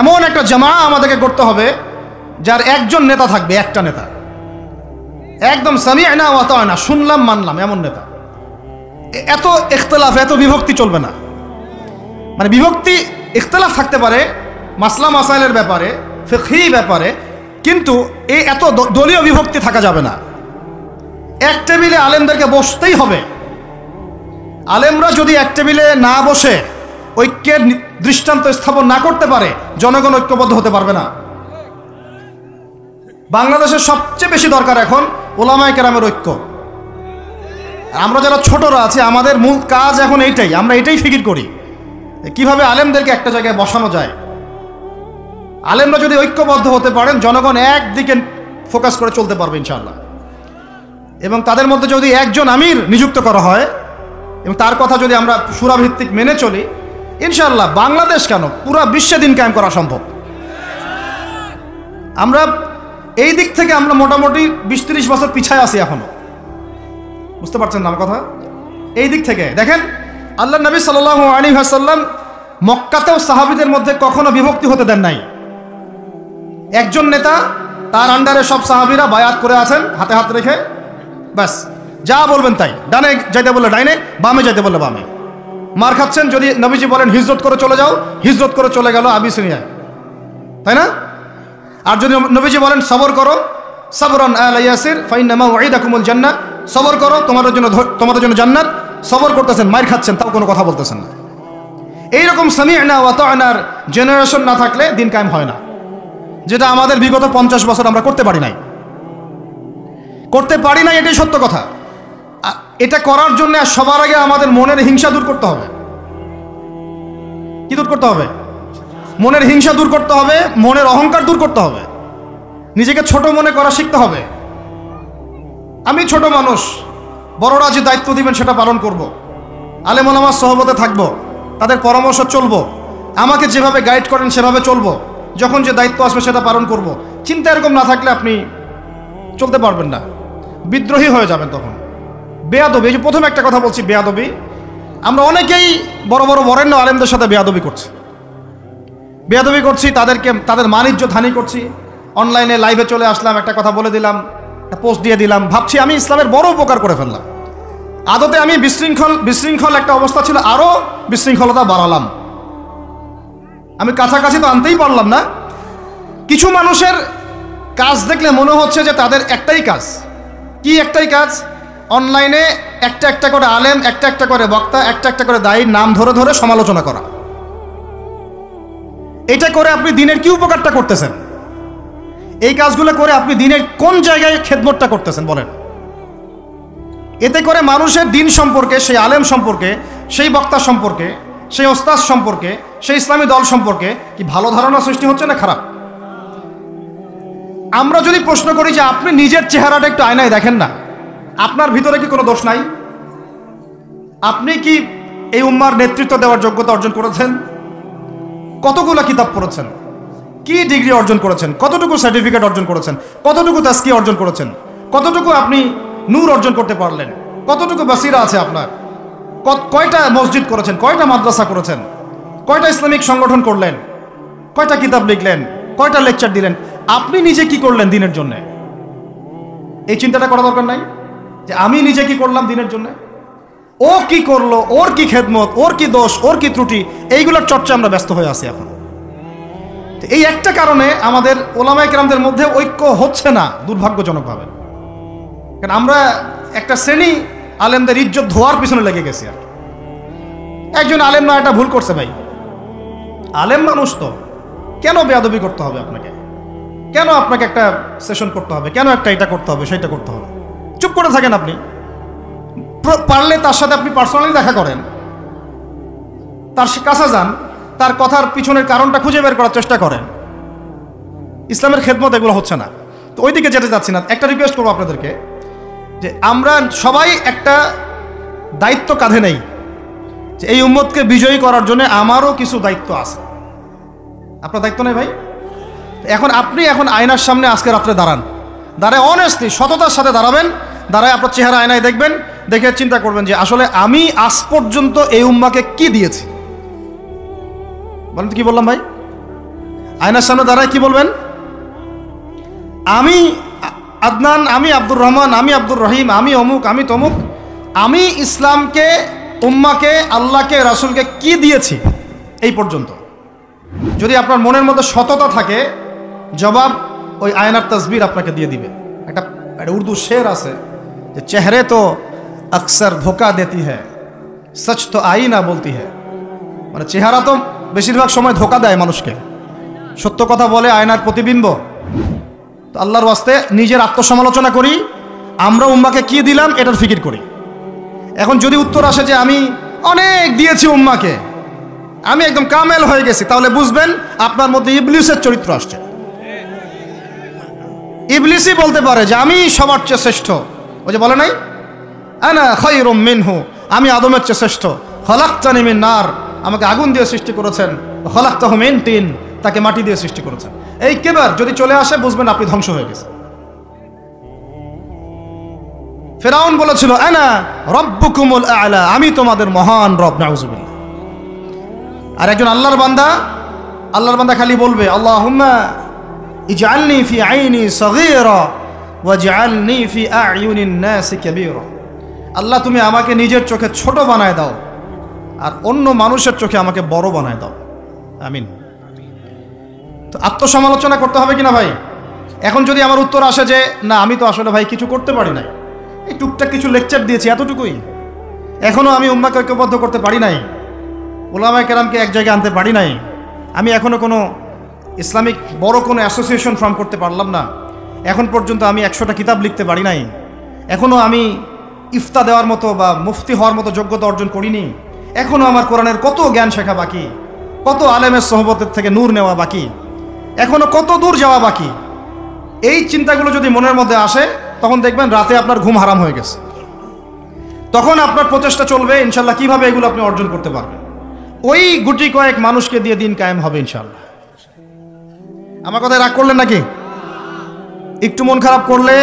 এমন একটা জামা আমাদেরকে করতে হবে যার একজন নেতা থাকবে, একটা নেতা, একদম সামি'না ওয়া আতা'না, শুনলাম মানলাম এমন নেতা। এত ইখতিলাফ, এত বিভক্তি চলবে না। মানে বিভক্তি, ইখতিলাফ থাকতে পারে মাসলা মাসাইলের ব্যাপারে, ফিকহি ব্যাপারে, কিন্তু এই এত দলীয় বিভক্তি থাকা যাবে না। এক টেবিলে আলেমদেরকে বসতেই হবে। আলেমরা যদি এক টেবিলে না বসে ঐক্যের দৃষ্টান্ত স্থাপন না করতে পারে, জনগণ ঐক্যবদ্ধ হতে পারবে না। বাংলাদেশের সবচেয়ে বেশি দরকার এখন উলামায়ে কেরামের ঐক্য। আমরা যারা ছোটরা আছি, আমাদের মূল কাজ এখন এইটাই, আমরা এটাই ফিকির করি কিভাবে আলেমদেরকে একটা জায়গায় বসানো যায়। আলেমরা যদি ঐক্যবদ্ধ হতে পারেন, জনগণ একদিকে ফোকাস করে চলতে পারবে ইনশাআল্লাহ। এবং তাদের মধ্যে যদি একজন আমির নিযুক্ত করা হয় এবং তার কথা যদি আমরা সুরাভিত্তিক মেনে চলি, ইনশাআল্লাহ বাংলাদেশ কেন, পুরা বিশ্বে দিন কায়েম করা সম্ভব। আমরা এই দিক থেকে আমরা মোটামুটি 20-30 বছর পিছায় আছি এখনো। বুঝতে পারছেন না আমার কথা? এই দিক থেকে দেখেন, আল্লাহ নবী সাল্লাল্লাহু আলাইহি ওয়াসাল্লাম মক্কাতেও সাহাবীদের মধ্যে কখনো বিভক্তি হতে দেন নাই। একজন নেতা, তার আন্ডারে সব সাহাবীরা বায়াত করে আছেন হাতে হাত রেখে, ব্যাস যা বলবেন তাই। ডানে যাইতে বললে ডাইনে, বামে যাইতে বললে বামে। মার খাচ্ছেন, যদি নবীজি বলেন হিজরত করে চলে যাও, হিজরত করে চলে গেল আবিসিনিয়ায়, তাই না? আর যদি নবীজি বলেন সবর করো, সাবরান আলা ইয়াসির ফাইন্না মাউইদাকুমুল জান্নাহ, সবর করো তোমাদের জন্য জান্নাত, সবর করতেছেন, মার খাচ্ছেন, তাও কোনো কথা বলতেছেন না। এইরকম সামি'না ওয়া আতা'নার জেনারেশন না থাকলে দিন কায়েম হয় না, যেটা আমাদের বিগত 50 বছর আমরা করতে পারি নাই। এটাই সত্য কথা। এটা করার জন্য সবার আগে আমাদের মনের হিংসা দূর করতে হবে। কি দূর করতে হবে? মনের হিংসা দূর করতে হবে, মনের অহংকার দূর করতে হবে, নিজেকে ছোট মনে করা শিখতে হবে। আমি ছোট মানুষ, বড়রা যে দায়িত্ব দিবেন সেটা পালন করব। আলেম ওলামার সহবতে থাকবো, তাদের পরামর্শ চলবো, আমাকে যেভাবে গাইড করেন সেভাবে চলবো, যখন যে দায়িত্ব আসবে সেটা পালন করব। চিন্তা এরকম না থাকলে আপনি চলতে পারবেন না, বিদ্রোহী হয়ে যাবেন তখন। বেয়াদবি, এই যে প্রথমে একটা কথা বলছি, বেয়াদবি। আমরা অনেকেই বড় বড় বরেণ্য আলেমদের সাথে বেয়াদবি করছি, তাদের মানিজ্য হানি করছি। অনলাইনে লাইভে চলে আসলাম, একটা কথা বলে দিলাম, একটা পোস্ট দিয়ে দিলাম, ভাবছি আমি ইসলামের বড় উপকার করে ফেললাম। আদতে আমি বিশৃঙ্খল একটা অবস্থা ছিল, আরও বিশৃঙ্খলতা বাড়ালাম। আমি কাছাকাছি তো আনতেই পারলাম না। কিছু মানুষের কাজ দেখলে মনে হচ্ছে যে তাদের একটাই কাজ। কি একটাই কাজ? অনলাইনে একটা করে আলেম, একটা করে বক্তা, একটা করে দায়ীর নাম ধরে ধরে সমালোচনা করা। এটা করে আপনি দিনের কি উপকারটা করতেছেন? এই কাজগুলো করে আপনি দিনের কোন জায়গায় খেদমতটা করতেছেন বলেন? এতে করে মানুষের দিন সম্পর্কে, সেই আলেম সম্পর্কে, সেই বক্তা সম্পর্কে, সেই ওস্তাদ সম্পর্কে, সেই ইসলামী দল সম্পর্কে কি ভালো ধারণা সৃষ্টি হচ্ছে না খারাপ? আমরা যদি প্রশ্ন করি যে আপনি নিজের চেহারাটা একটু আয়নায় দেখেন না, আপনার ভিতরে কি কোনো দোষ নাই? আপনি কি এই উম্মার নেতৃত্ব দেওয়ার যোগ্যতা অর্জন করেছেন? কতগুলো কিতাব পড়েছেন? কি ডিগ্রি অর্জন করেছেন? কতটুকু সার্টিফিকেট অর্জন করেছেন? কতটুকু তাজকিয়া অর্জন করেছেন? কতটুকু আপনি নূর অর্জন করতে পারলেন? কতটুকু বাসিরা আছে আপনার? কয়টা মসজিদ করেছেন? কয়টা মাদ্রাসা করেছেন? কয়টা ইসলামিক সংগঠন করলেন? কয়টা কিতাব লিখলেন? কয়টা লেকচার দিলেন? আপনি নিজে কি করলেন দিনের জন্য? এই চিন্তাটা করা দরকার নাই যে আমি নিজে কি করলাম দিনের জন্য, ও কি করলো, ওর কি খেদমত, ওর কি দোষ, ওর কি ত্রুটি, এইগুলোর চর্চা আমরা ব্যস্ত হয়ে আছি এখন। এই একটা কারণে আমাদের ওলামায়ে কেরামদের মধ্যে ঐক্য হচ্ছে না দুর্ভাগ্যজনকভাবে। কারণ আমরা একটা শ্রেণী আলেমদের ইজ্জত ধোয়ার পিছনে লেগে গেছি। আর একজন আলেম না এটা ভুল করছে ভাই, আলেম মানুষ তো, কেন বেয়াদবি করতে হবে আপনাকে? কেন আপনাকে একটা সেশন করতে হবে? কেন একটা এটা করতে হবে, সেটা করতে হবে? চুপ করে থাকেন আপনি। পারলে তার সাথে আপনি পার্সোনালি দেখা করেন, তার কাছে যান, তার কথার পিছনের কারণটা খুঁজে বের করার চেষ্টা করেন। ইসলামের খেদমত এগুলো হচ্ছে না। তো ওইদিকে যেতে যাচ্ছি না। একটা রিকোয়েস্ট করবো আপনাদেরকে যে আমরা সবাই একটা দায়িত্ব কাঁধে নেই, যে এই উম্মতকে বিজয়ী করার জন্য আমারও কিছু দায়িত্ব আছে। আপনার দায়িত্ব নেই ভাই? আপনি এখন আয়নার সামনে আজকে রাত্রে দাঁড়ায় অনেস্টলি সততার সাথে দাঁড়াবেন, দাঁড়ায় আপনার চেহারা আয়নায় দেখবেন, দেখে চিন্তা করবেন যে আসলে আমি আজ পর্যন্ত এই উম্মাকে কি দিয়েছি। বলেন তো কি বললাম ভাই? আয়নার সামনে দাঁড়ায় কি বলবেন? আমি আদনান, আমি আব্দুর রহমান, আমি আব্দুর রহিম, আমি অমুক, আমি তমুক, আমি ইসলামকে, উম্মাকে, আল্লাহকে, রাসূলকে কি দিয়েছি এই পর্যন্ত। যদি আপনার মনের মধ্যে সততা থাকে, জবাব ওই আয়নার তসবির আপনাকে দিয়ে দিবে। একটা উর্দু শের আছে যে চেহারে তো আকসর ধোকা দেতি হ্যায়, সচ তো আইনা বলতি হ্যায়। মানে চেহারা তো বেশিরভাগ সময় ধোকা দেয় মানুষকে, সত্য কথা বলে আয়নার প্রতিবিম্ব। তো আল্লাহর ওয়াস্তে নিজের আত্মসমালোচনা করি, আমরা উম্মাকে কি দিলাম এটার ফিকির করি। এখন যদি উত্তর আসে যে আমি অনেক দিয়েছি উম্মাকে, আমি একদম কামেল হয়ে গেছি, তাহলে বুঝবেন আপনার মধ্যে ইবলিসের চরিত্র আসছে। ইবলিসই বলতে পারে যে আমি সবার চেয়ে শ্রেষ্ঠ। ওই যে বলে নাই, আনা খায়রুম মিনহু, আমি আদমের চেয়ে শ্রেষ্ঠ। খলাকতানি মিন নার, আমাকে আগুন দিয়ে সৃষ্টি করেছেন। খলাকতাহু মিন তিন, তাকে মাটি দিয়ে সৃষ্টি করেছেন। এই কেবার যদি চলে আসে বুঝবেন আপনি ধ্বংস হয়ে গেছেন। ফিরআউন বলেছিল আনা রাব্বুকুমুল আ'লা, আমি তোমাদের মহান রব। নাউযুবিল্লাহ। আর একজন আল্লাহর বান্দা খালি বলবে আল্লাহুম্মা ইজআলনি ফি আইনি সগীরা ওয়াজআলনি ফি আ'য়ুনিন নাসি কাবীরা। আল্লাহ তুমি আমাকে নিজের চোখে ছোট বানায় দাও আর অন্য মানুষের চোখে আমাকে বড় বানায় দাও। আমিন। তো আত্মসমালোচনা করতে হবে কিনা ভাই? এখন যদি আমার উত্তর আসে যে না আমি তো আসলে ভাই কিছু করতে পারি নাই, এই টুকটাক কিছু লেকচার দিয়েছি এতটুকুই, এখনো আমি উম্মাহকে ঐক্যবদ্ধ করতে পারি নাই, উলামায়ে কেরামকে এক জায়গায় আনতে পারি নাই, আমি এখনো কোনো ইসলামিক বড় কোনো অ্যাসোসিয়েশন ফর্ম করতে পারলাম না, এখন পর্যন্ত আমি 100টা কিতাব লিখতে পারি নাই, এখনো আমি ইফতা দেওয়ার মতো বা মুফতি হওয়ার মতো যোগ্যতা অর্জন করিনি, এখনো আমার কোরআনের কত জ্ঞান শেখা বাকি, কত আলেমের সোহবতের থেকে নূর নেওয়া বাকি, এখনো কত দূর যাওয়া বাকি। এই চিন্তাগুলো যদি মনের মধ্যে আসে তখন দেখবেন রাতে আপনার ঘুম হারাম হয়ে গেছে। তখন আপনার প্রচেষ্টা চলবে ইনশাল্লাহ কিভাবে এগুলো আপনি অর্জন করতে পারবেন। ওই গুটি কয়েক মানুষকে দিয়ে দিন কায়েম হবে ইনশাল্লাহ। আমার কথায় রাগ করলেন নাকি? একটু মন খারাপ করলে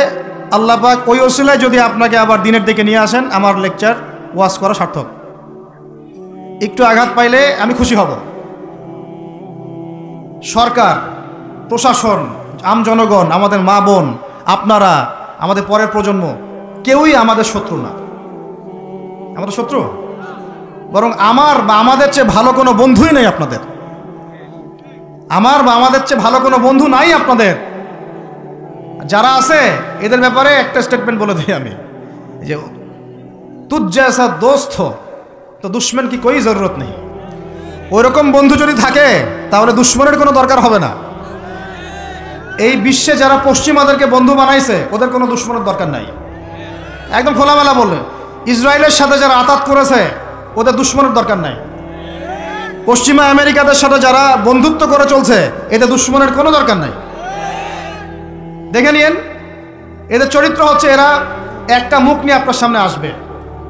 আল্লাহ পাক ওই ওসিলায় যদি আপনাকে আবার দিনের দিকে নিয়ে আসেন, আমার লেকচার ওয়াজ করা সার্থক। একটু আঘাত পাইলে আমি খুশি হব। সরকার, প্রশাসন, আম জনগণ, আমাদের মা বোন, আপনারা, আমাদের পরের প্রজন্ম, কেউই আমাদের শত্রু না। আমাদের শত্রু বরং আমার বা আমাদের চেয়ে ভালো কোনো বন্ধুই নেই আপনাদের। আমার বা আমাদের চেয়ে ভালো কোনো বন্ধু নাই আপনাদের। যারা আছে এদের ব্যাপারে একটা স্টেটমেন্ট বলে দিই আমি, যে তুঝ জैसा दोस्त हो তো দুশ্মন কি কোই জরুরত নেই। ওইরকম বন্ধু যদি থাকে তাহলে দুশ্মনের কোনো দরকার হবে না। এই বিশ্বে যারা পশ্চিমাদেরকে বন্ধু বানাইছে ওদের কোনো দুশ্মনের দরকার নাই। একদম খোলামেলা বললে, ইসরায়েলের সাথে যারা আতাত করেছে ওদের দুশ্মনের দরকার নাই। পশ্চিমা আমেরিকাদের সাথে যারা বন্ধুত্ব করে চলছে এদের দুশ্মনের কোনো দরকার নাই। দেখে নিয়েন এদের চরিত্র হচ্ছে, এরা একটা মুখ নিয়ে আপনার সামনে আসবে,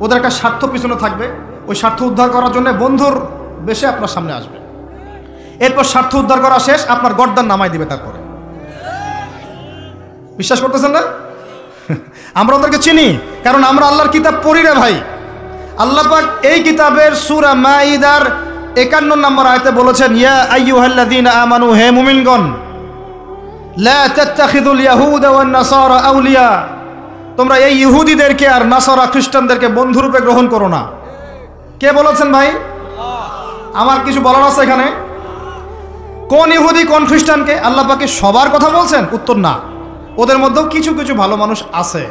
ওদের একটা স্বার্থ পিছনে থাকবে, ওই স্বার্থ উদ্ধার করার জন্য বন্ধুর বেশে আপনার সামনে আসবে। এরপর স্বার্থ উদ্ধার করা শেষ, আপনার গর্দান নামাই দিবে। তারপরে বিশ্বাস করতেছেন না? আমরা ওদেরকে চিনি, কারণ আমরা আল্লাহর কিতাব পড়ি রে ভাই। আল্লাহ পাক এই কিতাবের সূরা মাইদার 51 নম্বর আয়াতে বলেছেন, ইয়া আইয়ুহাল্লাযীনা আমানু, হে মুমিনগণ, লা তাত্তাখিযুল ইয়াহুদা ওয়ান নাসারা আউলিয়া, তোমরা এই ইহুদিদেরকে আর নাসারা খ্রিস্টানদেরকে বন্ধুরূপে গ্রহণ করো না। কে বলেছেন ভাই? আমার কিছু বলার আছে এখানে। কোন ইহুদি কোন খ্রিস্টানকে? আল্লাহ পাক কি সবার কথা বলছেন? উত্তর না। ওদের মধ্যেও কিছু কিছু ভালো মানুষ আছে,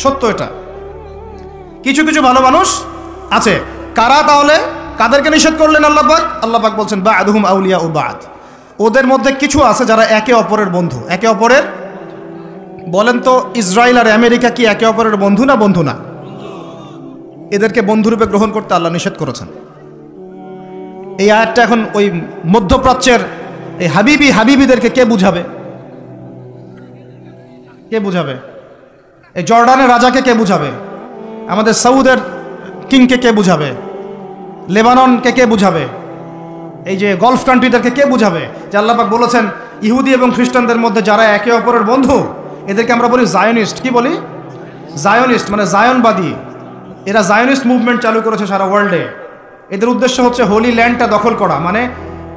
সত্য এটা, কিছু কিছু ভালো মানুষ আছে। কারা তাহলে? কাদেরকে নিষেধ করলেন আল্লাহ পাক? আল্লাহ পাক বলছেন বা'দুহুম আউলিয়া ও বা'দ, ওদের মধ্যে কিছু আছে যারা একে অপরের বন্ধু। একে অপরের, বলেন তো ইসরায়েল আর আমেরিকা কি একে অপরের বন্ধু না বন্ধু না? এদেরকে বন্ধুরূপে গ্রহণ করতে আল্লাহ নিষেধ করেছেন। এই আয়াতটা এখন ওই মধ্যপ্রাচ্যের এই হাবিবিদেরকে কে বুঝাবে? কে বুঝাবে? এই জর্ডানের রাজাকে কে বুঝাবে? আমাদের সৌদের কিংকে কে বুঝাবে? লেবাননকে কে বুঝাবে? এই যে গলফ কান্ট্রিদেরকে কে বুঝাবে যে আল্লাহ পাক বলেছেন ইহুদি এবং খ্রিস্টানদের মধ্যে যারা একে অপরের বন্ধু, এদেরকে আমরা বলি জায়নিস্ট। কি বলি? জায়নিস্ট, মানে জায়নবাদী। এরা জায়নিস্ট মুভমেন্ট চালু করেছে সারা ওয়ার্ল্ডে। এদের উদ্দেশ্য হচ্ছে হোলি ল্যান্ডটা দখল করা, মানে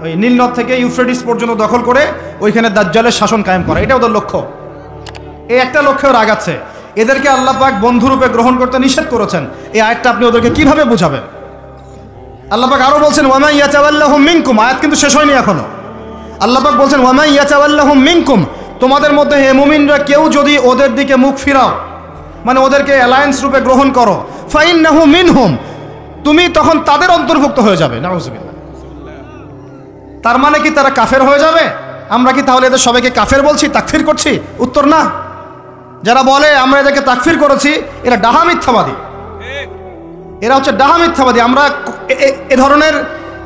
ওই নীলনদ থেকে ইউফ্রেটিস পর্যন্ত দখল করে ওইখানে দাজ্জালের শাসন কায়েম করা, এটা ওদের লক্ষ্য। এই একটা লক্ষ্যের আগাচ্ছে। এদেরকে আল্লাহ পাক বন্ধুরূপে গ্রহণ করতে নিষেধ করেছেন। এই আয়াতটা আপনি ওদেরকে কিভাবে বুঝাবেন? আল্লাহ পাক আরো বলছেন ওয়ামা ইয়াতাওয়াল্লাহুম মিনকুম, আয়াত কিন্তু শেষ হয়নি এখনো। আল্লাহ পাক বলছেন ওয়ামা ইয়াতাওয়াল্লাহুম মিনকুম, তোমাদের মধ্যে হে মুমিনরা কেউ যদি ওদের দিকে মুখ ফিরাও, মানে ওদেরকে অ্যালায়েন্স রূপে গ্রহণ করো, ফাইন্নাহু মিনহুম, তুমি তখন তাদের অন্তর্ভুক্ত হয়ে যাবে। নাউযুবিল্লাহ। তার মানে কি তারা কাফের হয়ে যাবে? আমরা কি তাহলে এদের সবাইকে কাফের বলছি, তাকফির করছি? উত্তর না। যারা বলে আমরা এদেরকে তাকফির করেছি, এরা ডাহা মিথ্যাবাদী। এরা হচ্ছে ডাহা মিথ্যাবাদী। আমরা এ ধরনের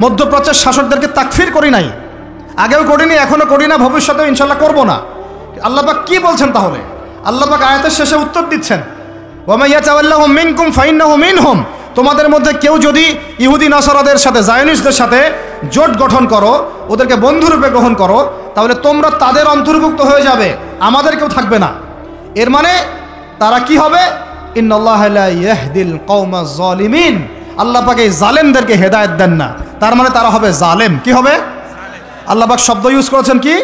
মধ্যপ্রাচ্যের শাসকদেরকে তাকফির করি নাই, আগেও করিনি, এখনো করি না, ভবিষ্যতেও ইনশাল্লাহ করবো না। আল্লাহ পাক কি বলছেন তাহলে? আল্লাহ পাক আয়াতের শেষে উত্তর দিচ্ছেন ওয়ামা ইয়াতাওয়াল্লাহুম মিনকুম ফাইন্নাহু মিনহুম, তোমাদের মধ্যে কেউ যদি ইহুদি নাসারাদের সাথে, জায়নিস্টদের সাথে জোট গঠন করো, ওদেরকে বন্ধুরূপে গ্রহণ করো, তাহলে তোমরা তাদের অন্তর্ভুক্ত হয়ে যাবে, আমাদের কেউ থাকবে না। এর মানে তারা কি হবে? ইন্নাল্লাহা লা ইয়াহদিল কওমাজ জালিমিন, আল্লাহ পাক এই জালেমদেরকে হেদায়েত দেন না। তার মানে তারা হবে জালেম। কি হবে? আল্লাহ পাক শব্দ ইউজ করেছেন কি?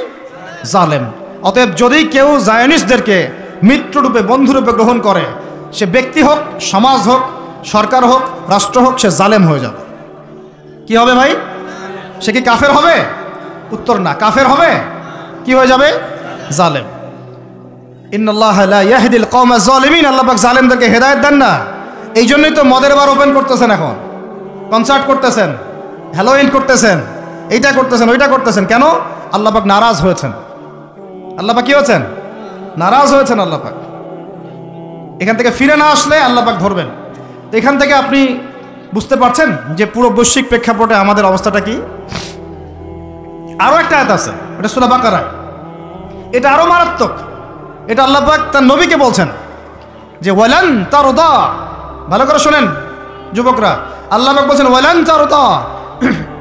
জালেম। অতএব যদি কেউ জায়নিস্টদেরকে মিত্ররূপে, বন্ধুরূপে গ্রহণ করে, সে ব্যক্তি হোক, সমাজ হোক, সরকার হোক, রাষ্ট্র হোক, সে জালেম হয়ে যাবে। কি হবে ভাই? সে কি কাফের হবে? উত্তর না। কাফের হবে? কি হয়ে যাবে? জালেম। ইন্নাল্লাহা লা ইয়াহদিল কওমাজ জালিমিন, আল্লাহ পাক জালেমদেরকে হেদায়েত দেন না। এই জন্যই তো মদের বার ওপেন করতেছেন, এখন কনসার্ট করতেছেন, হ্যালোইন করতেছেন, এইটা করতেছেন, ওইটা করতেছেন। কেন? আল্লাহ পাক নারাজ হয়েছেন। আল্লাহ পাক কি হয়েছেন? নারাজ হয়েছেন আল্লাহ পাক। এখান থেকে ফিরে না আসলে আল্লাহ পাক ধরবেন। তো এখান থেকে আপনি বুঝতে পারছেন যে পুরো বৈশ্বিক প্রেক্ষাপটে আমাদের অবস্থাটা কি। আরো একটা আয়াত আছে, এটা সূরা বাকারা, এটা আরো মারাত্মক। এটা আল্লাহ পাক তার নবীকে বলছেন যে ওয়ালান তারদা, ভালো করে শোনেন যুবকরা, আল্লাহ পাক বলছেন ওয়ালান তারদা।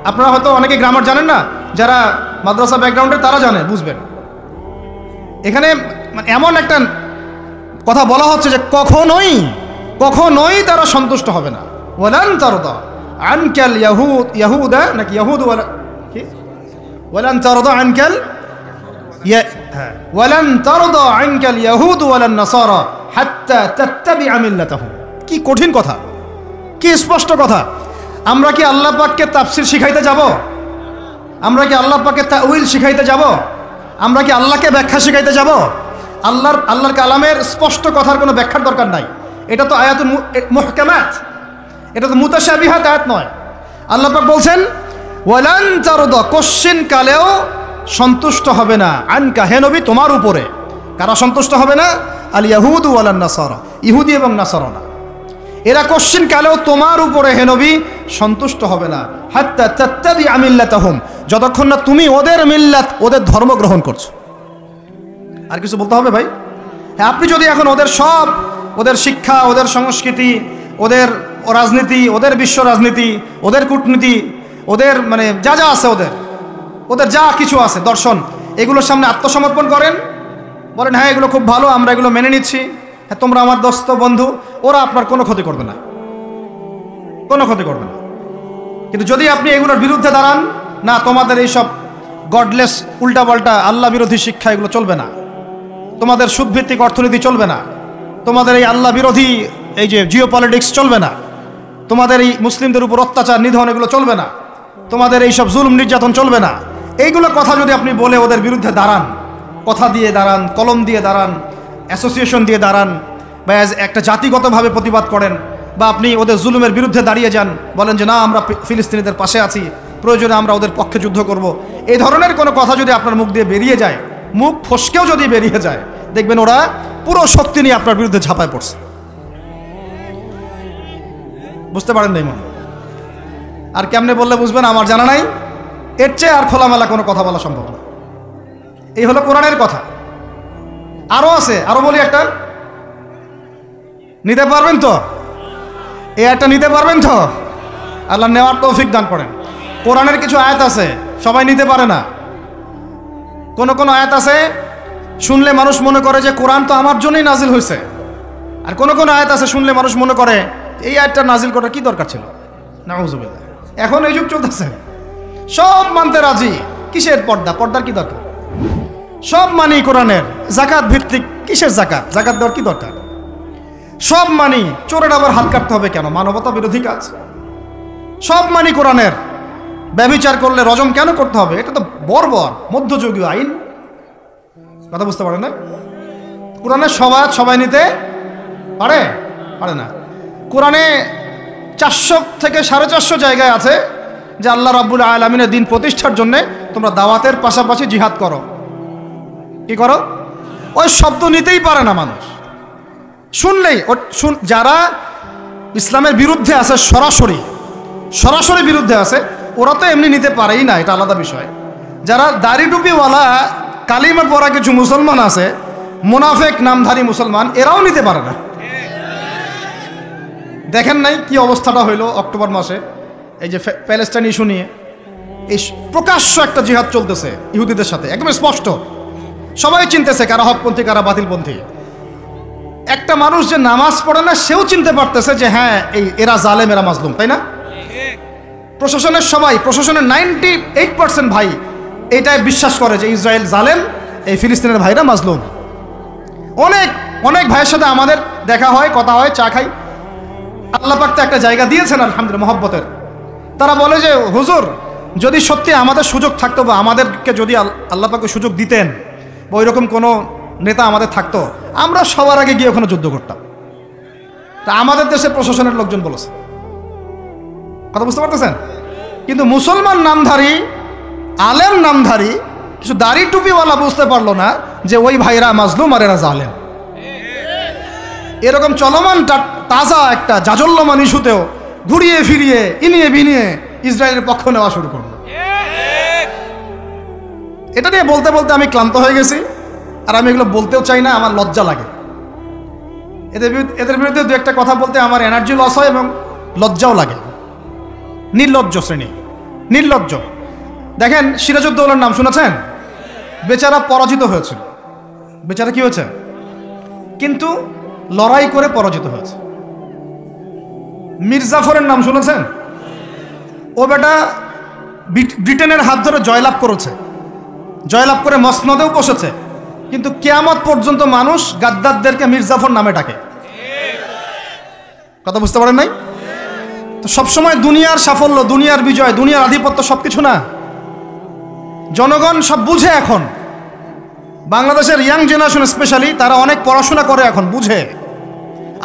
আপনারা হয়তো অনেকে গ্রামার জানেন না, যারা মাদ্রাসা ব্যাকগ্রাউন্ডের তারা জানে, বুঝবেন। এখানে এমন একটা কথা বলা হচ্ছে যে কখনোই কখনোই তারা সন্তুষ্ট হবে না। ওয়ালান তারদা আনকাল ইয়াহুদা, নাকি ইয়াহুদ, কি ওয়ালান তারদা আনকাল, ওয়ালান তারদা আনকাল ইয়াহুদ ওয়ালান নাসারা হাত্তা তাত্তাবিআ মিল্লাতাহুম। কি কঠিন কথা, কি স্পষ্ট কথা। আমরা কি আল্লাহ পাককে তাফসীর শিখাইতে যাব? আমরা কি আল্লাহ পাককে তাউইল শিখাইতে যাব? আমরা কি আল্লাহকে ব্যাখ্যা শিখাইতে যাব? আল্লাহর কালামের স্পষ্ট কথার কোনো ব্যাখ্যার দরকার নাই। এটা তো আয়াতুল মুহকামাত, এটা তো মুতাশাবিহাত আয়াত নয়। আল্লাহ পাক বলছেন ওয়ালান তারদা, কোশ্চিন কালেও সন্তুষ্ট হবে না, আনকা, হে নবী, তোমার উপরে। কারা সন্তুষ্ট হবে না? আল ইয়াহুদ ওয়ালান নাসারা, ইহুদি এবং নাসারা, এরা কোশ্চিন কালেও তোমার উপরে হে নবী সন্তুষ্ট হবে না। হাত্তা তাত্তাবিআ মিল্লাতাহুম, যতক্ষণ না তুমি ওদের মিল্লাত, ওদের ধর্ম গ্রহণ করছো। আর কিছু বলতে হবে ভাই? হ্যাঁ, আপনি যদি এখন ওদের সব, ওদের শিক্ষা, ওদের সংস্কৃতি, ওদের রাজনীতি, ওদের বিশ্ব রাজনীতি, ওদের কূটনীতি, ওদের মানে যা যা আছে, ওদের যা কিছু আছে, দর্শন, এগুলোর সামনে আত্মসমর্পণ করেন, বলেন হ্যাঁ এগুলো খুব ভালো, আমরা এগুলো মেনে নিচ্ছি, হ্যাঁ তোমরা আমার দোস্ত বন্ধু, ওরা আপনার কোনো ক্ষতি করবে না, কোনো ক্ষতি করবে না। কিন্তু যদি আপনি এগুলোর বিরুদ্ধে দাঁড়ান, না তোমাদের এইসব গডলেস উল্টাপাল্টা আল্লাহ বিরোধী শিক্ষা এগুলো চলবে না, তোমাদের সুদভিত্তিক অর্থনীতি চলবে না, তোমাদের এই আল্লাহ বিরোধী এই যে জিও পলিটিক্স চলবে না, তোমাদের এই মুসলিমদের উপর অত্যাচার নিধন এগুলো চলবে না, তোমাদের এইসব জুলুম নির্যাতন চলবে না, এইগুলো কথা যদি আপনি বলে ওদের বিরুদ্ধে দাঁড়ান, কথা দিয়ে দাঁড়ান, কলম দিয়ে দাঁড়ান, অ্যাসোসিয়েশন দিয়ে দাঁড়ান, বা একটা জাতিগতভাবে প্রতিবাদ করেন, বা আপনি ওদের জুলুমের বিরুদ্ধে দাঁড়িয়ে যান, বলেন যে না আমরা ফিলিস্তিনিদের পাশে আছি, প্রয়োজনে আমরা ওদের পক্ষে যুদ্ধ করব, এই ধরনের কোনো কথা যদি আপনার মুখ দিয়ে বেরিয়ে যায়, মুখ ফসকেও যদি বেরিয়ে যায়, দেখবেন ওরা পুরো শক্তি নিয়ে আপনার বিরুদ্ধে ঝাঁপায় পড়ছে। বুঝতে পারেন নাই মনে? আর কেমনে বললে বুঝবেন আমার জানা নাই। এর চেয়ে আর খোলামেলা কোনো কথা বলা সম্ভব না। এই হলো কোরআনের কথা। আরো আছে, আরো বলি একটা, নিতে পারবেন তো? এই একটা নিতে পারবেন তো? আল্লাহ নেওয়ার তৌফিক দান করেন। কোরআনের কিছু আয়াত আছে সবাই নিতে পারে না। কোন কোন আয়াত আছে শুনলে মানুষ মনে করে যে কোরআন তো আমার জন্যই নাজিল হয়েছে, আর কোন কোন আয়াত আছে শুনলে মানুষ মনে করে এই আয়াতটা নাজিল করার কি দরকার ছিল। নাউযুবিল্লাহ। এখন এই যুগ চলতেছে, সব মানতে রাজি, কিসের পর্দা? পর্দার কি দরকার? সব মানি কোরআনের। যাকাত ভিত্তিক, কিসের যাকাত? যাকাত দেওয়ার কি দরকার? সব মানি। চোরের আবার হাত কাটতে হবে কেন? মানবতা বিরোধী কাজ। সব মানি কোরআনের। ব্যভিচার করলে রজম কেন করতে হবে? এটা তো বর্বর মধ্যযুগীয় আইন। কথা বুঝতে পারে না? কোরআনের সবাই নিতে পারে পারে না। কোরআনে 400 থেকে 450 জায়গায় আছে যে আল্লাহ রাব্বুল আলামিনের দিন প্রতিষ্ঠার জন্য তোমরা দাওয়াতের পাশাপাশি জিহাদ করো। কি করো? ওই শব্দ নিতেই পারে না মানুষ। শুনলেই যারা ইসলামের বিরুদ্ধে আছে, সরাসরি বিরুদ্ধে আছে, ওরা তো এমনি নিতে পারেই না, এটা আলাদা বিষয়। যারা দাড়ি টুপিওয়ালা কালিমা পড়া কিছু মুসলমান আছে, মুনাফেক নামধারী মুসলমান, এরাও নিতে পারে না। দেখেন নাই কি অবস্থাটা হইল অক্টোবর মাসে, এই যে প্যালেস্টাইন ইস্যু নিয়ে এই প্রকাশ্য একটা জিহাদ চলতেছে ইহুদিদের সাথে, একদম স্পষ্ট, সবাই চিনতেছে কারা হকপন্থী কারা বাতিলপন্থী। একটা মানুষ যে নামাজ পড়ে না সেও চিনতে পারতেছে যে হ্যাঁ এরা জালেম, এরা মাজলুম, তাই না? প্রশাসনের 98% ভাই এটাই বিশ্বাস করে যে ইসরায়েল জালেম, এই ফিলিস্তিনের ভাইরা মাজলুম। অনেক ভাইয়ের সাথে আমাদের দেখা হয়, কথা হয়, চা খাই। আল্লাহ পাক তো একটা জায়গা দিয়েছেন আলহামদুলিল্লাহ মহব্বতের। তারা বলে যে হুজুর, যদি সত্যি আমাদের সুযোগ থাকতো, বা আমাদেরকে যদি আল্লাহ পাক সুযোগ দিতেন, বা ওইরকম কোনো নেতা আমাদের থাকতো, আমরা সবার আগে গিয়ে ওখানে যুদ্ধ করতাম। তা আমাদের দেশের প্রশাসনের লোকজন বলেছে। কথা বুঝতে পারতেছেন? কিন্তু মুসলমান নামধারী, আলেম নামধারী কিছু দাড়ি টুপিওয়ালা বুঝতে পারলো না যে ওই ভাইরা মাজলুম আর এরা জালেম। এরকম চলমান তাজা একটা জাজল্যমান ইস্যুতেও ঘুরিয়ে ফিরিয়ে ইনিয়ে বিনিয়ে ইসরায়েলের পক্ষ নেওয়া শুরু করলো। এটা নিয়ে বলতে বলতে আমি ক্লান্ত হয়ে গেছি, আর আমি এগুলো বলতেও চাই না, আমার লজ্জা লাগে। এদের বিরুদ্ধে দু একটা কথা বলতে আমার এনার্জি লস হয় এবং লজ্জাও লাগে। নির্লজ্জ শ্রেণী, নির্লজ্জ। দেখেন সিরাজউদ্দৌলার নাম শুনেছেন? বেচারা পরাজিত হয়েছিল। বেচারা কি হয়েছে? কিন্তু লড়াই করে পরাজিত হয়েছে। মীর জাফরের নাম শুনেছেন? ও বেটা ব্রিটেনের হাত ধরে জয়লাভ করেছে, জয়লাভ করে মসনদেও বসেছে, কিন্তু কিয়ামত পর্যন্ত মানুষ গাদ্দারদেরকে মীর জাফর নামে ডাকে। কথা বুঝতে পারেন নাই? তো সবসময় দুনিয়ার সাফল্য, দুনিয়ার বিজয়, দুনিয়ার আধিপত্য সবকিছু না। জনগণ সব বুঝে এখন। বাংলাদেশের ইয়াং জেনারেশন স্পেশালি, তারা অনেক পড়াশোনা করে, এখন বুঝে,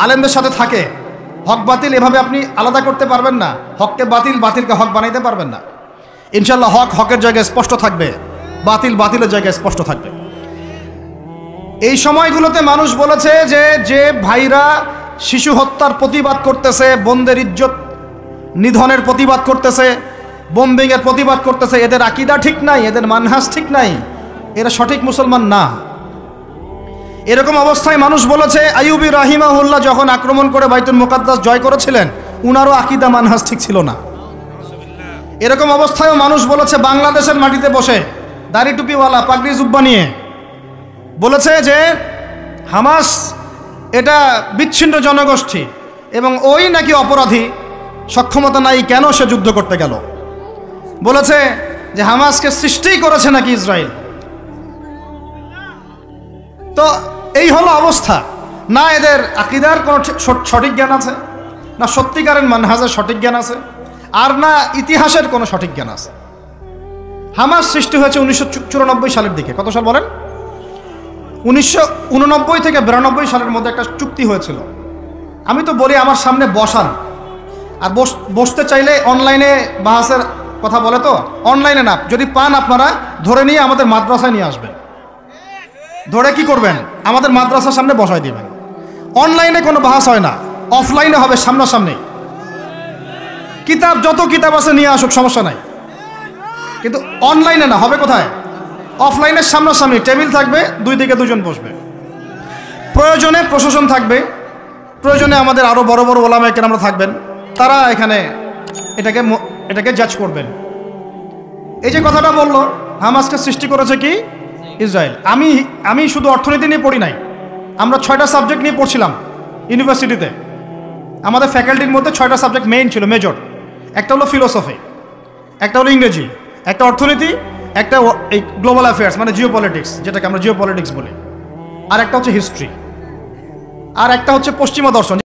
আলেমদের সাথে থাকে। হক বাতিল এভাবে আপনি আলাদা করতে পারবেন না। হককে বাতিল, বাতিলকে হক বানাইতে পারবেন না। ইনশাল্লাহ হক হকের জায়গায় স্পষ্ট থাকবে, বাতিল বাতিলের জায়গায় স্পষ্ট থাকবে। এই সময়গুলোতে মানুষ বলেছে যে ভাইরা শিশু হত্যার প্রতিবাদ করতেছে, বোনদের ইজ্জত নিধনের প্রতিবাদ করতেছে, বোম্বিংয়ের প্রতিবাদ করতেছে, এদের আকীদা ঠিক নাই, এদের মানহাজ ঠিক নাই, এরা সঠিক মুসলমান না। এরকম অবস্থায় মানুষ বলেছে আইয়ুবী রাহিমাহুল্লাহ যখন আক্রমণ করে বাইতুল মুকাদ্দাস জয় করেছিলেন, উনারও আকীদা মানহাজ ঠিক ছিল না। এরকম অবস্থায়ও মানুষ বলেছে বাংলাদেশের মাটিতে বসে দাড়ি টুপিওয়ালা পাগড়ি জুব্বা নিয়ে বলেছে যে হামাস এটা বিচ্ছিন্ন জনগোষ্ঠী এবং ওই নাকি অপরাধী, সক্ষমতা নাই, কেন সে যুদ্ধ করতে গেল। বলেছে যে হামাসকে সৃষ্টি করেছে নাকি ইসরায়েল। তো এই হলো অবস্থা। না এদের আকীদার কোনো সঠিক জ্ঞান আছে, না সত্যিকারের মানহাজের সঠিক জ্ঞান আছে, আর না ইতিহাসের কোনো সঠিক জ্ঞান আছে। হামাস সৃষ্টি হয়েছে 1994 সালের দিকে। কত সাল বলেন? 1989 থেকে 92 সালের মধ্যে একটা চুক্তি হয়েছিল। আমি তো বলি আমার সামনে বসান, আর বসতে চাইলে অনলাইনে বাহাসের কথা বলে, তো অনলাইনে না, যদি পান আপনারা ধরে নিয়ে আমাদের মাদ্রাসায় নিয়ে আসবেন। ধরে কি করবেন? আমাদের মাদ্রাসার সামনে বসায় দিবেন। অনলাইনে কোনো বাহাস হয় না, অফলাইনে হবে, সামনাসামনি। কিতাব যত কিতাব আছে নিয়ে আসুক, সমস্যা নাই, কিন্তু অনলাইনে না, হবে কোথায়? অফলাইনের সামনাসামনি, টেবিল থাকবে, দুই দিকে দুজন বসবে। প্রয়োজনে প্রশাসন থাকবে, প্রয়োজনে আমাদের আরও বড় বড় ওলামায়ে কেরামরা থাকবেন, তারা এখানে এটাকে জাজ করবেন। এই যে কথাটা বললো, হামাসকে সৃষ্টি করেছে কি? ইসরায়েল। আমি শুধু অর্থনীতি নিয়ে পড়ি নাই, আমরা 6টা সাবজেক্ট নিয়ে পড়ছিলাম ইউনিভার্সিটিতে। আমাদের ফ্যাকাল্টির মধ্যে 6টা সাবজেক্ট মেইন ছিল, মেজর। একটা হলো ফিলোসফি, একটা হলো ইংরেজি, একটা অর্থনীতি, একটা এই গ্লোবাল অ্যাফেয়ার্স মানে জিও পলিটিক্স, যেটাকে আমরা জিও পলিটিক্স বলি, আর একটা হচ্ছে হিস্ট্রি, আর একটা হচ্ছে পশ্চিমা দর্শন।